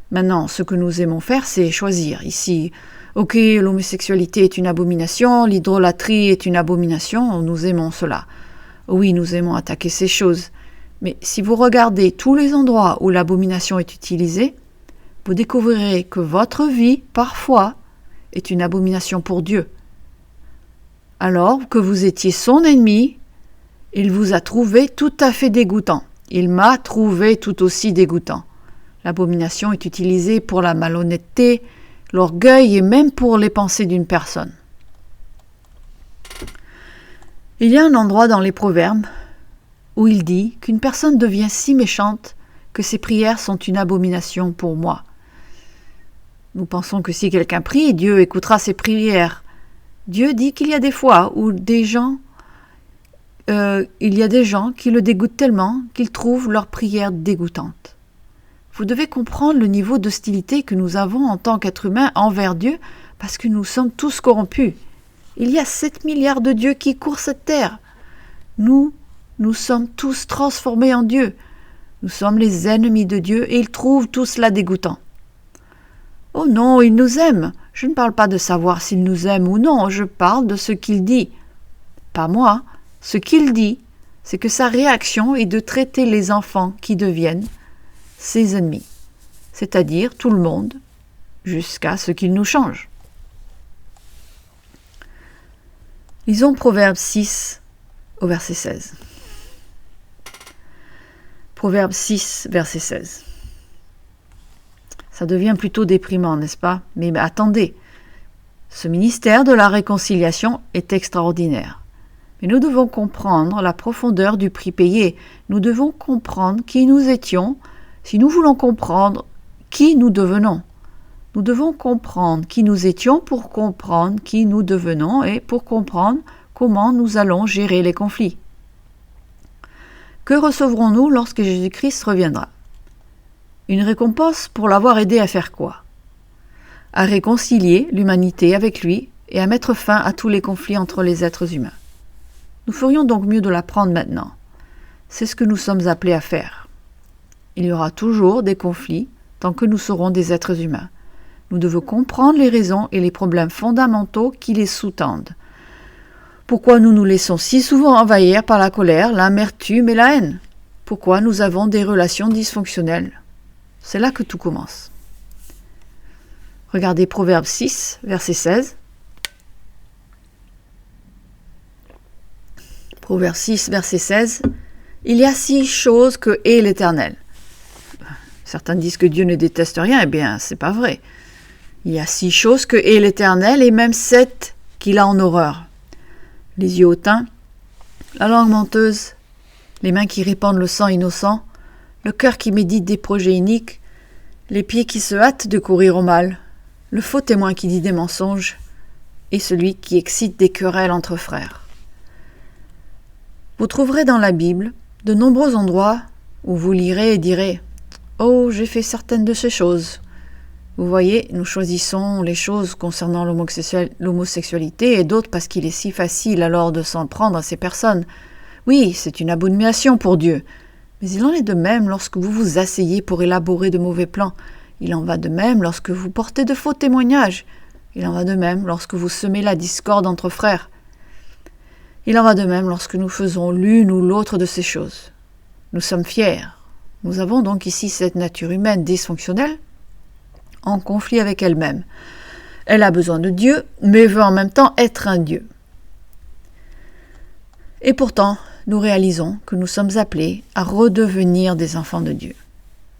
Maintenant, ce que nous aimons faire, c'est choisir. Ici, ok, l'homosexualité est une abomination, l'idolâtrie est une abomination, nous aimons cela. Oui, nous aimons attaquer ces choses. Mais si vous regardez tous les endroits où l'abomination est utilisée, vous découvrirez que votre vie, parfois, est une abomination pour Dieu. Alors que vous étiez son ennemi, il vous a trouvé tout à fait dégoûtant. Il m'a trouvé tout aussi dégoûtant. L'abomination est utilisée pour la malhonnêteté, l'orgueil et même pour les pensées d'une personne. Il y a un endroit dans les Proverbes où il dit qu'une personne devient si méchante que ses prières sont une abomination pour moi. Nous pensons que si quelqu'un prie, Dieu écoutera ses prières. Dieu dit qu'il y a des fois où il y a des gens qui le dégoûtent tellement qu'ils trouvent leurs prières dégoûtantes. Vous devez comprendre le niveau d'hostilité que nous avons en tant qu'êtres humains envers Dieu Parce que nous sommes tous corrompus. Il y a 7 milliards de dieux qui courent cette terre. Nous sommes tous transformés en Dieu. Nous sommes les ennemis de Dieu et ils trouvent tout cela dégoûtant. Oh non, il nous aime. Je ne parle pas de savoir s'il nous aime ou non, je parle de ce qu'il dit. Pas moi. Ce qu'il dit, c'est que sa réaction est de traiter les enfants qui deviennent ses ennemis, c'est-à-dire tout le monde, jusqu'à ce qu'il nous change. Lisons Proverbe 6 au verset 16. Proverbe 6, verset 16. Ça devient plutôt déprimant, n'est-ce pas? Mais attendez, ce ministère de la réconciliation est extraordinaire. Mais nous devons comprendre la profondeur du prix payé. Nous devons comprendre qui nous étions si nous voulons comprendre qui nous devenons. Nous devons comprendre qui nous étions pour comprendre qui nous devenons et pour comprendre comment nous allons gérer les conflits. Que recevrons-nous lorsque Jésus-Christ reviendra? Une récompense pour l'avoir aidé à faire quoi? À réconcilier l'humanité avec lui et à mettre fin à tous les conflits entre les êtres humains. Nous ferions donc mieux de l'apprendre maintenant. C'est ce que nous sommes appelés à faire. Il y aura toujours des conflits tant que nous serons des êtres humains. Nous devons comprendre les raisons et les problèmes fondamentaux qui les sous-tendent. Pourquoi nous nous laissons si souvent envahir par la colère, l'amertume et la haine? Pourquoi nous avons des relations dysfonctionnelles? C'est là que tout commence. Regardez Proverbe 6, verset 16. Proverbe 6, verset 16. Il y a 6 choses que hait l'Éternel. Certains disent que Dieu ne déteste rien. Eh bien, c'est pas vrai. Il y a 6 choses que hait l'Éternel et même 7 qu'il a en horreur. Les yeux hautains, la langue menteuse, les mains qui répandent le sang innocent, le cœur qui médite des projets iniques, les pieds qui se hâtent de courir au mal, le faux témoin qui dit des mensonges et celui qui excite des querelles entre frères. Vous trouverez dans la Bible de nombreux endroits où vous lirez et direz « Oh, j'ai fait certaines de ces choses ». Vous voyez, nous choisissons les choses concernant l'homosexualité et d'autres parce qu'il est si facile alors de s'en prendre à ces personnes. Oui, c'est une abomination pour Dieu. Mais il en est de même lorsque vous vous asseyez pour élaborer de mauvais plans. Il en va de même lorsque vous portez de faux témoignages. Il en va de même lorsque vous semez la discorde entre frères. Il en va de même lorsque nous faisons l'une ou l'autre de ces choses. Nous sommes fiers. Nous avons donc ici cette nature humaine dysfonctionnelle en conflit avec elle-même. Elle a besoin de Dieu, mais veut en même temps être un Dieu. Et pourtant, nous réalisons que nous sommes appelés à redevenir des enfants de Dieu.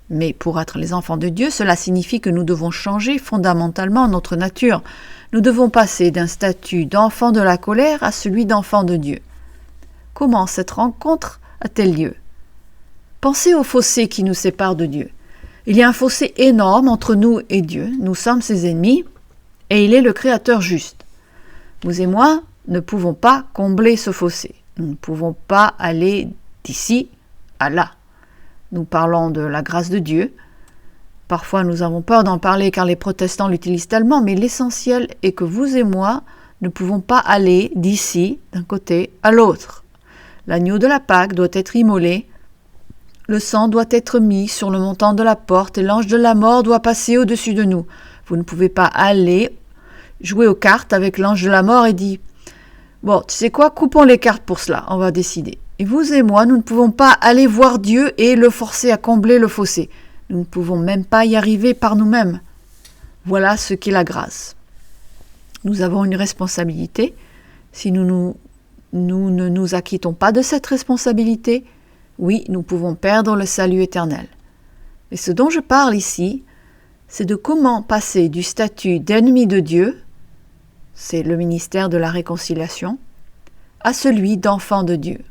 Mais pour être les enfants de Dieu, cela signifie que nous devons changer fondamentalement notre nature. Nous devons passer d'un statut d'enfant de la colère à celui d'enfant de Dieu. Comment cette rencontre a-t-elle lieu? Pensez au fossé qui nous sépare de Dieu. Il y a un fossé énorme entre nous et Dieu. Nous sommes ses ennemis et il est le Créateur juste. Vous et moi ne pouvons pas combler ce fossé. Nous ne pouvons pas aller d'ici à là. Nous parlons de la grâce de Dieu. Parfois nous avons peur d'en parler car les protestants l'utilisent tellement, mais l'essentiel est que vous et moi ne pouvons pas aller d'ici d'un côté à l'autre. L'agneau de la Pâque doit être immolé. Le sang doit être mis sur le montant de la porte et l'ange de la mort doit passer au-dessus de nous. Vous ne pouvez pas aller jouer aux cartes avec l'ange de la mort et dire « Bon, tu sais quoi, coupons les cartes pour cela, on va décider. » Et vous et moi, nous ne pouvons pas aller voir Dieu et le forcer à combler le fossé. Nous ne pouvons même pas y arriver par nous-mêmes. Voilà ce qu'est la grâce. Nous avons une responsabilité. Si nous ne nous acquittons pas de cette responsabilité, oui, nous pouvons perdre le salut éternel. Et ce dont je parle ici, c'est de comment passer du statut d'ennemi de Dieu, c'est le ministère de la réconciliation, à celui d'enfant de Dieu.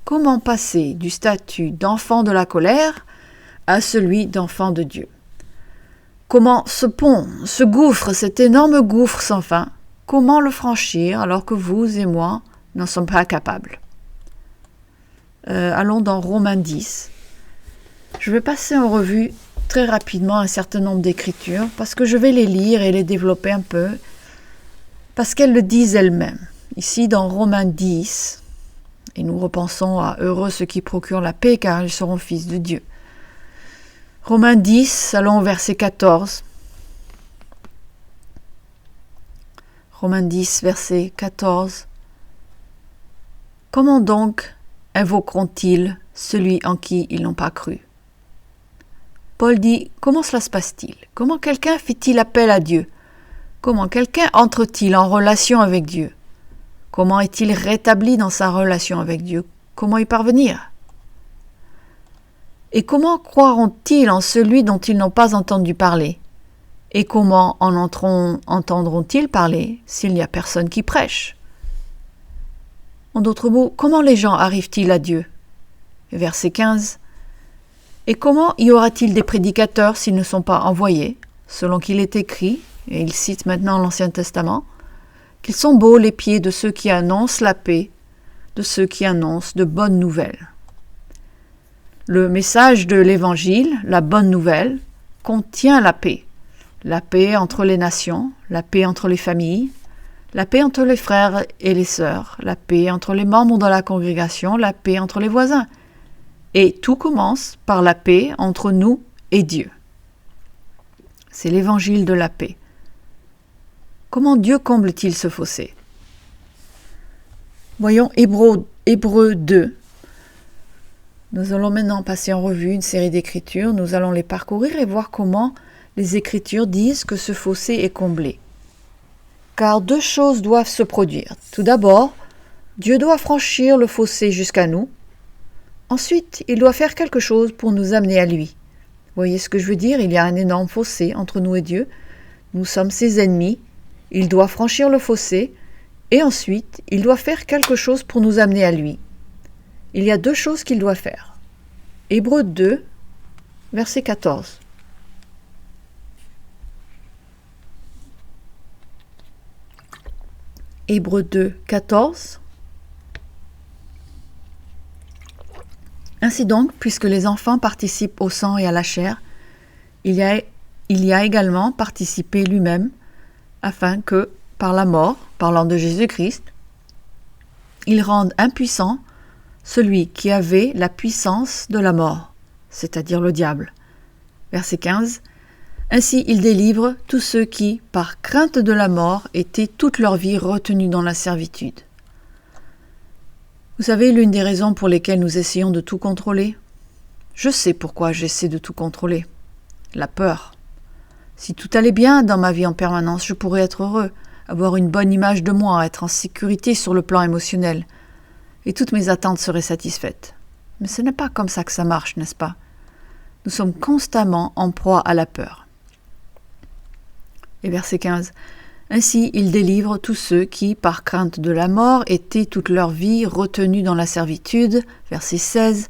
Comment passer du statut d'enfant de la colère à celui d'enfant de Dieu. Comment ce pont, ce gouffre, cet énorme gouffre sans fin, comment le franchir alors que vous et moi n'en sommes pas capables? Allons dans Romains 10. Je vais passer en revue très rapidement un certain nombre d'écritures parce que je vais les lire et les développer un peu parce qu'elles le disent elles-mêmes. Ici dans Romains 10, et nous repensons à « Heureux ceux qui procurent la paix car ils seront fils de Dieu ». Romains 10, allons au verset 14. Romains 10, verset 14. Comment donc invoqueront-ils celui en qui ils n'ont pas cru? Paul dit, comment cela se passe-t-il? Comment quelqu'un fait-il appel à Dieu? Comment quelqu'un entre-t-il en relation avec Dieu? Comment est-il rétabli dans sa relation avec Dieu? Comment y parvenir? Et comment croiront-ils en celui dont ils n'ont pas entendu parler? Et comment entendront-ils parler s'il n'y a personne qui prêche? En d'autres mots, comment les gens arrivent-ils à Dieu? Verset 15. Et comment y aura-t-il des prédicateurs s'ils ne sont pas envoyés, selon qu'il est écrit, et il cite maintenant l'Ancien Testament, qu'ils sont beaux les pieds de ceux qui annoncent la paix, de ceux qui annoncent de bonnes nouvelles. Le message de l'Évangile, la bonne nouvelle, contient la paix entre les nations, la paix entre les familles, la paix entre les frères et les sœurs, la paix entre les membres de la congrégation, la paix entre les voisins. Et tout commence par la paix entre nous et Dieu. C'est l'évangile de la paix. Comment Dieu comble-t-il ce fossé? Voyons Hébreux 2. Nous allons maintenant passer en revue une série d'écritures. Nous allons les parcourir et voir comment les Écritures disent que ce fossé est comblé. Car deux choses doivent se produire. Tout d'abord, Dieu doit franchir le fossé jusqu'à nous. Ensuite, il doit faire quelque chose pour nous amener à lui. Vous voyez ce que je veux dire? Il y a un énorme fossé entre nous et Dieu. Nous sommes ses ennemis. Il doit franchir le fossé. Et ensuite, il doit faire quelque chose pour nous amener à lui. Il y a deux choses qu'il doit faire. Hébreux 2, verset 14. Hébreux 2, 14. Ainsi donc, puisque les enfants participent au sang et à la chair, il y a également participé lui-même, afin que, par la mort, parlant de Jésus-Christ, il rende impuissant celui qui avait la puissance de la mort, c'est-à-dire le diable. Verset 15. Ainsi il délivre tous ceux qui, par crainte de la mort, étaient toute leur vie retenus dans la servitude. Vous savez l'une des raisons pour lesquelles nous essayons de tout contrôler? Je sais pourquoi j'essaie de tout contrôler. La peur. Si tout allait bien dans ma vie en permanence, je pourrais être heureux, avoir une bonne image de moi, être en sécurité sur le plan émotionnel, et toutes mes attentes seraient satisfaites. Mais ce n'est pas comme ça que ça marche, n'est-ce pas? Nous sommes constamment en proie à la peur. Et verset 15. Ainsi, il délivre tous ceux qui, par crainte de la mort, étaient toute leur vie retenus dans la servitude. Verset 16.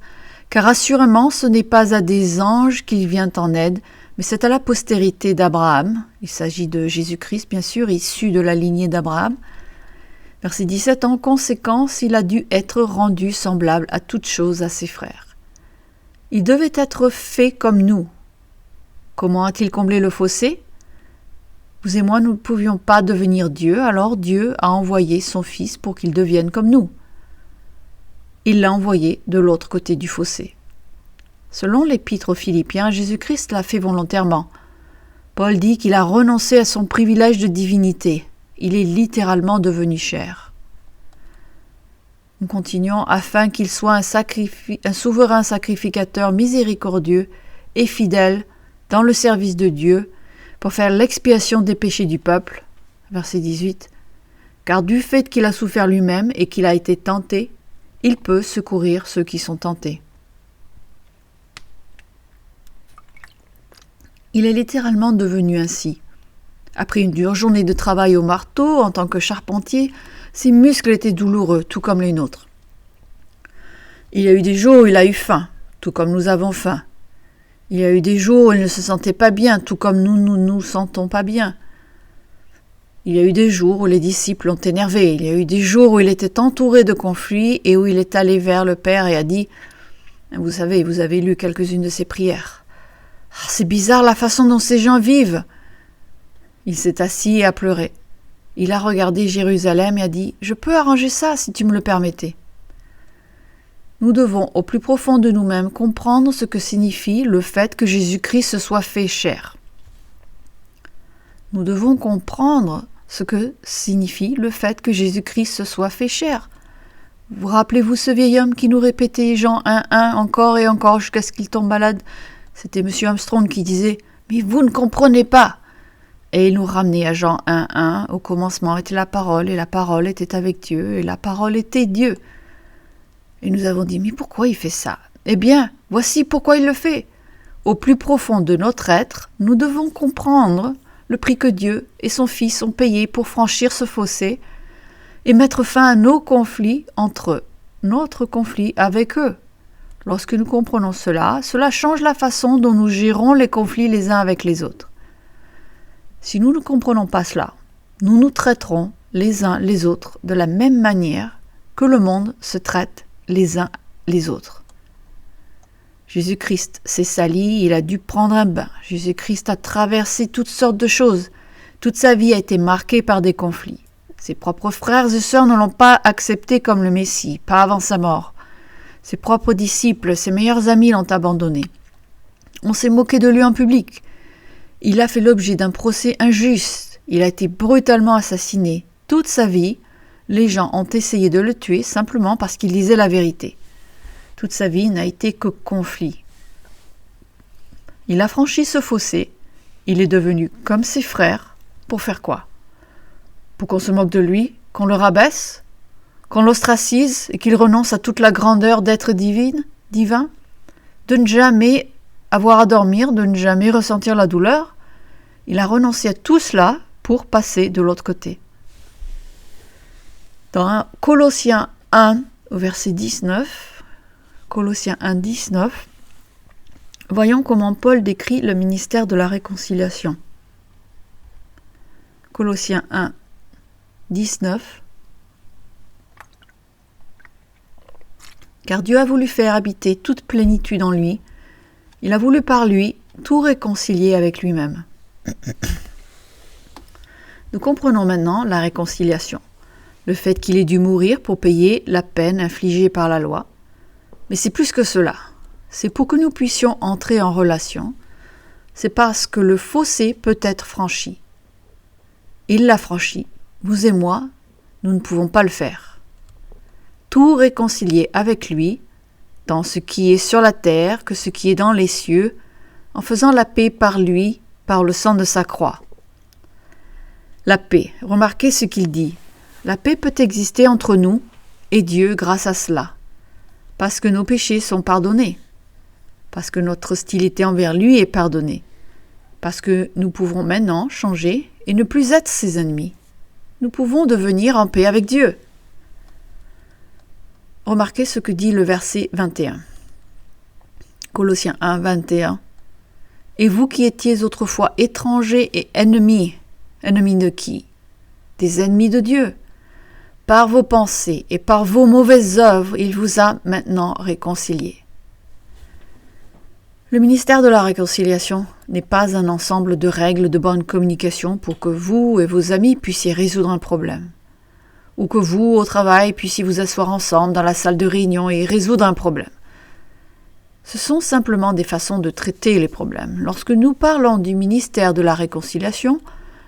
Car assurément, ce n'est pas à des anges qu'il vient en aide, mais c'est à la postérité d'Abraham. Il s'agit de Jésus-Christ, bien sûr, issu de la lignée d'Abraham. Verset 17. En conséquence, il a dû être rendu semblable à toutes choses à ses frères. Il devait être fait comme nous. Comment a-t-il comblé le fossé? Vous et moi, nous ne pouvions pas devenir Dieu, alors Dieu a envoyé son Fils pour qu'il devienne comme nous. Il l'a envoyé de l'autre côté du fossé. Selon l'Épître aux Philippiens, Jésus-Christ l'a fait volontairement. Paul dit qu'il a renoncé à son privilège de divinité. Il est littéralement devenu chair. Nous continuons afin qu'il soit un souverain sacrificateur miséricordieux et fidèle dans le service de Dieu, pour faire l'expiation des péchés du peuple. Verset 18. Car du fait qu'il a souffert lui-même et qu'il a été tenté, il peut secourir ceux qui sont tentés. Il est littéralement devenu ainsi. Après une dure journée de travail au marteau en tant que charpentier, ses muscles étaient douloureux, tout comme les nôtres. Il y a eu des jours où il a eu faim, tout comme nous avons faim. Il y a eu des jours où il ne se sentait pas bien, tout comme nous ne nous sentons pas bien. Il y a eu des jours où les disciples l'ont énervé. Il y a eu des jours où il était entouré de conflits et où il est allé vers le Père et a dit « Vous savez, vous avez lu quelques-unes de ses prières. « C'est bizarre la façon dont ces gens vivent !» Il s'est assis et a pleuré. Il a regardé Jérusalem et a dit « Je peux arranger ça si tu me le permettais. » Nous devons au plus profond de nous-mêmes comprendre ce que signifie le fait que Jésus-Christ se soit fait chair. Nous devons comprendre ce que signifie le fait que Jésus-Christ se soit fait chair. Vous rappelez-vous ce vieil homme qui nous répétait Jean 1:1 encore et encore jusqu'à ce qu'il tombe malade? C'était M. Armstrong qui disait « Mais vous ne comprenez pas !» Et il nous ramenait à Jean 1:1 « Au commencement était la parole, et la parole était avec Dieu, et la parole était Dieu. » Et nous avons dit « Mais pourquoi il fait ça ?» Eh bien, voici pourquoi il le fait. Au plus profond de notre être, nous devons comprendre le prix que Dieu et son Fils ont payé pour franchir ce fossé et mettre fin à nos conflits entre eux, notre conflit avec eux. Lorsque nous comprenons cela, cela change la façon dont nous gérons les conflits les uns avec les autres. Si nous ne comprenons pas cela, nous nous traiterons les uns les autres de la même manière que le monde se traite les uns les autres. Jésus-Christ s'est sali, il a dû prendre un bain. Jésus-Christ a traversé toutes sortes de choses. Toute sa vie a été marquée par des conflits. Ses propres frères et sœurs ne l'ont pas accepté comme le Messie, pas avant sa mort. Ses propres disciples, ses meilleurs amis l'ont abandonné. On s'est moqué de lui en public. Il a fait l'objet d'un procès injuste. Il a été brutalement assassiné. Toute sa vie, les gens ont essayé de le tuer simplement parce qu'il disait la vérité. Toute sa vie n'a été que conflit. Il a franchi ce fossé. Il est devenu comme ses frères. Pour faire quoi? Pour qu'on se moque de lui, qu'on le rabaisse, qu'on l'ostracise et qu'il renonce à toute la grandeur d'être divin, de ne jamais avoir à dormir, de ne jamais ressentir la douleur. Il a renoncé à tout cela pour passer de l'autre côté. Dans Colossiens 1, au verset 19, Colossiens 1, 19, voyons comment Paul décrit le ministère de la réconciliation. Colossiens 1, 19. Car Dieu a voulu faire habiter toute plénitude en lui. Il a voulu par lui tout réconcilier avec lui-même. Nous comprenons maintenant la réconciliation, le fait qu'il ait dû mourir pour payer la peine infligée par la loi. Mais c'est plus que cela. C'est pour que nous puissions entrer en relation. C'est parce que le fossé peut être franchi. Il l'a franchi. Vous et moi, nous ne pouvons pas le faire. Tout réconcilier avec lui, tant ce qui est sur la terre que ce qui est dans les cieux, en faisant la paix par lui, par le sang de sa croix. La paix, remarquez ce qu'il dit. La paix peut exister entre nous et Dieu grâce à cela. Parce que nos péchés sont pardonnés, parce que notre hostilité envers lui est pardonnée, parce que nous pouvons maintenant changer et ne plus être ses ennemis. Nous pouvons devenir en paix avec Dieu. Remarquez ce que dit le verset 21. Colossiens 1, 21. « Et vous qui étiez autrefois étrangers et ennemis de qui? Des ennemis de Dieu. Par vos pensées et par vos mauvaises œuvres, il vous a maintenant réconciliés. » Le ministère de la réconciliation n'est pas un ensemble de règles de bonne communication pour que vous et vos amis puissiez résoudre un problème, ou que vous, au travail, puissiez vous asseoir ensemble dans la salle de réunion et résoudre un problème. Ce sont simplement des façons de traiter les problèmes. Lorsque nous parlons du ministère de la réconciliation,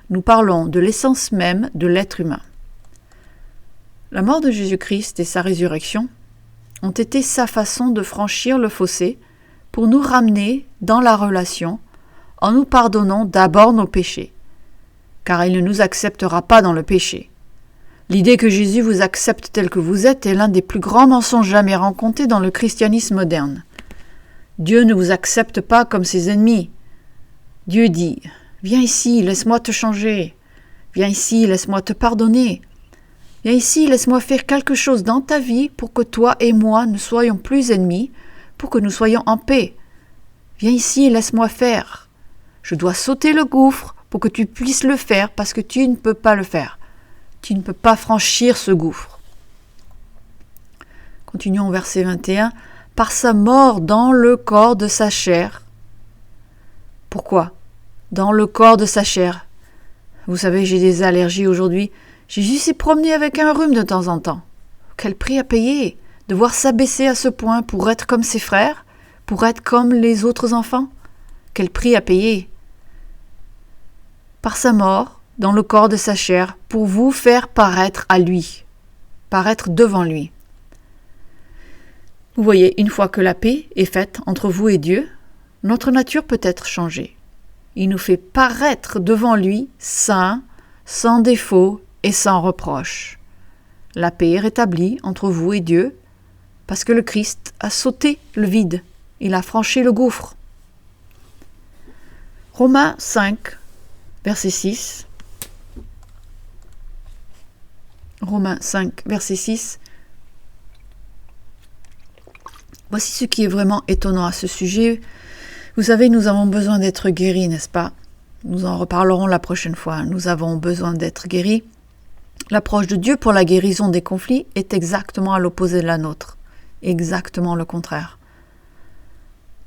nous parlons de l'essence même de l'être humain. La mort de Jésus-Christ et sa résurrection ont été sa façon de franchir le fossé pour nous ramener dans la relation en nous pardonnant d'abord nos péchés, car il ne nous acceptera pas dans le péché. L'idée que Jésus vous accepte tel que vous êtes est l'un des plus grands mensonges jamais rencontrés dans le christianisme moderne. Dieu ne vous accepte pas comme ses ennemis. Dieu dit « Viens ici, laisse-moi te changer. Viens ici, laisse-moi te pardonner. Viens ici, laisse-moi faire quelque chose dans ta vie pour que toi et moi ne soyons plus ennemis, pour que nous soyons en paix. Viens ici et laisse-moi faire. Je dois sauter le gouffre pour que tu puisses le faire parce que tu ne peux pas le faire. Tu ne peux pas franchir ce gouffre. » Continuons au verset 21. « Par sa mort dans le corps de sa chair, Pourquoi? Dans le corps de sa chair. Vous savez, j'ai des allergies aujourd'hui. Jésus s'est promené avec un rhume de temps en temps. Quel prix à payer! Devoir s'abaisser à ce point pour être comme ses frères, pour être comme les autres enfants. Quel prix à payer! Par sa mort, dans le corps de sa chair, pour vous faire paraître à lui, paraître devant lui. Vous voyez, une fois que la paix est faite entre vous et Dieu, notre nature peut être changée. Il nous fait paraître devant lui saint, sans défaut et sans reproche. La paix est rétablie entre vous et Dieu, parce que le Christ a sauté le vide, il a franchi le gouffre. Romains 5, verset 6. Romains 5, verset 6. Voici ce qui est vraiment étonnant à ce sujet. Vous savez, nous avons besoin d'être guéris, n'est-ce pas? Nous en reparlerons la prochaine fois. Nous avons besoin d'être guéris. L'approche de Dieu pour la guérison des conflits est exactement à l'opposé de la nôtre. Exactement le contraire.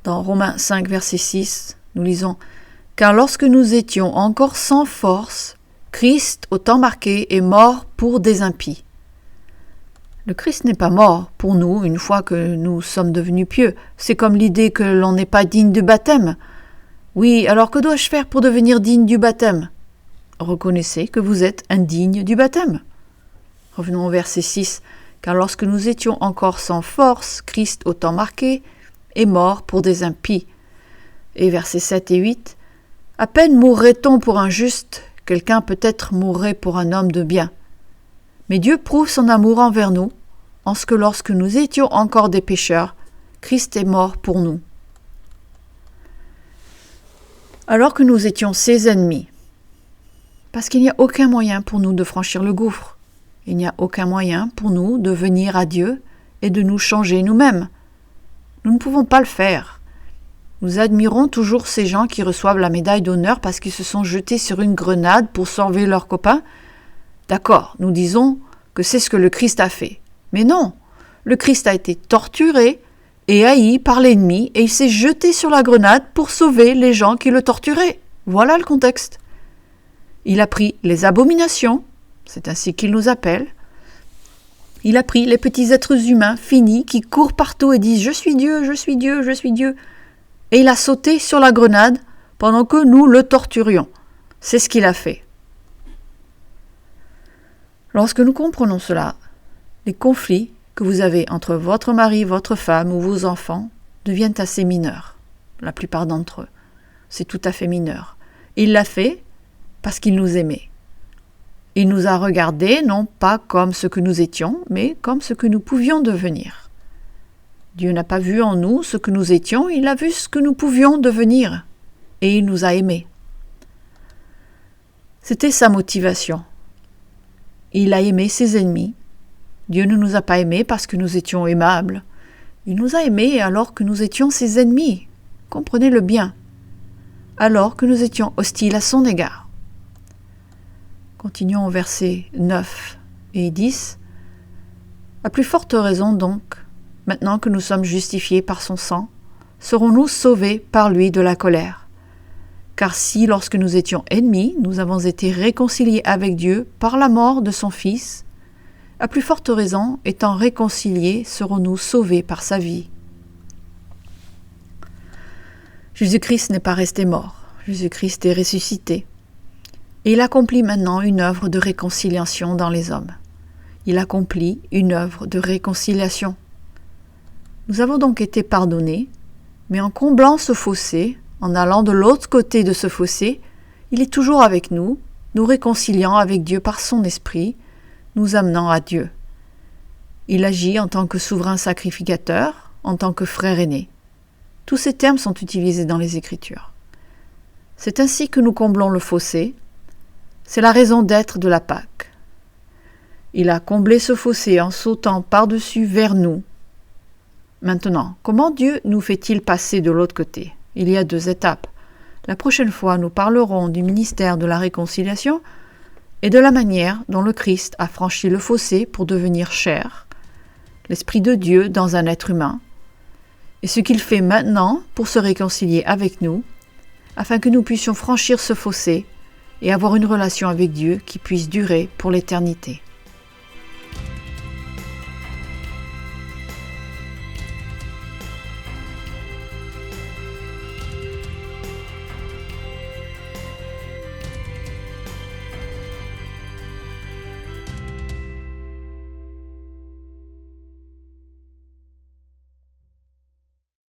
Dans Romains 5, verset 6, nous lisons « Car lorsque nous étions encore sans force, Christ, au temps marqué, est mort pour des impies. » Le Christ n'est pas mort pour nous une fois que nous sommes devenus pieux. C'est comme l'idée que l'on n'est pas digne du baptême. Oui, alors que dois-je faire pour devenir digne du baptême? Reconnaissez que vous êtes indigne du baptême. Revenons au verset 6. Car lorsque nous étions encore sans force, Christ, au temps marqué, est mort pour des impies. Et versets 7 et 8. À peine mourrait-on pour un juste, quelqu'un peut-être mourrait pour un homme de bien. Mais Dieu prouve son amour envers nous, en ce que lorsque nous étions encore des pécheurs, Christ est mort pour nous. Alors que nous étions ses ennemis, parce qu'il n'y a aucun moyen pour nous de franchir le gouffre, il n'y a aucun moyen pour nous de venir à Dieu et de nous changer nous-mêmes. Nous ne pouvons pas le faire. Nous admirons toujours ces gens qui reçoivent la médaille d'honneur parce qu'ils se sont jetés sur une grenade pour sauver leurs copains. D'accord, nous disons que c'est ce que le Christ a fait. Mais non, le Christ a été torturé et haï par l'ennemi et il s'est jeté sur la grenade pour sauver les gens qui le torturaient. Voilà le contexte. Il a pris les abominations, c'est ainsi qu'il nous appelle. Il a pris les petits êtres humains finis qui courent partout et disent « Je suis Dieu, je suis Dieu, je suis Dieu ». Et il a sauté sur la grenade pendant que nous le torturions. C'est ce qu'il a fait. Lorsque nous comprenons cela, les conflits que vous avez entre votre mari, votre femme ou vos enfants deviennent assez mineurs, la plupart d'entre eux. C'est tout à fait mineur. Il l'a fait parce qu'il nous aimait. Il nous a regardés non pas comme ce que nous étions, mais comme ce que nous pouvions devenir. Dieu n'a pas vu en nous ce que nous étions, il a vu ce que nous pouvions devenir, et il nous a aimés. C'était sa motivation. Il a aimé ses ennemis. Dieu ne nous a pas aimés parce que nous étions aimables. Il nous a aimés alors que nous étions ses ennemis. Comprenez-le bien. Alors que nous étions hostiles à son égard. Continuons au verset 9 et 10. À plus forte raison donc, maintenant que nous sommes justifiés par son sang, serons-nous sauvés par lui de la colère. Car si, lorsque nous étions ennemis, nous avons été réconciliés avec Dieu par la mort de son Fils, à plus forte raison, étant réconciliés, serons-nous sauvés par sa vie. Jésus-Christ n'est pas resté mort. Jésus-Christ est ressuscité. Et il accomplit maintenant une œuvre de réconciliation dans les hommes. Il accomplit une œuvre de réconciliation. Nous avons donc été pardonnés, mais en comblant ce fossé, en allant de l'autre côté de ce fossé, il est toujours avec nous, nous réconciliant avec Dieu par son esprit, nous amenant à Dieu. Il agit en tant que souverain sacrificateur, en tant que frère aîné. Tous ces termes sont utilisés dans les Écritures. C'est ainsi que nous comblons le fossé. C'est la raison d'être de la Pâque. Il a comblé ce fossé en sautant par-dessus vers nous. Maintenant, comment Dieu nous fait-il passer de l'autre côté? Il y a 2 étapes. La prochaine fois, nous parlerons du ministère de la réconciliation et de la manière dont le Christ a franchi le fossé pour devenir chair, l'Esprit de Dieu dans un être humain, et ce qu'il fait maintenant pour se réconcilier avec nous, afin que nous puissions franchir ce fossé et avoir une relation avec Dieu qui puisse durer pour l'éternité.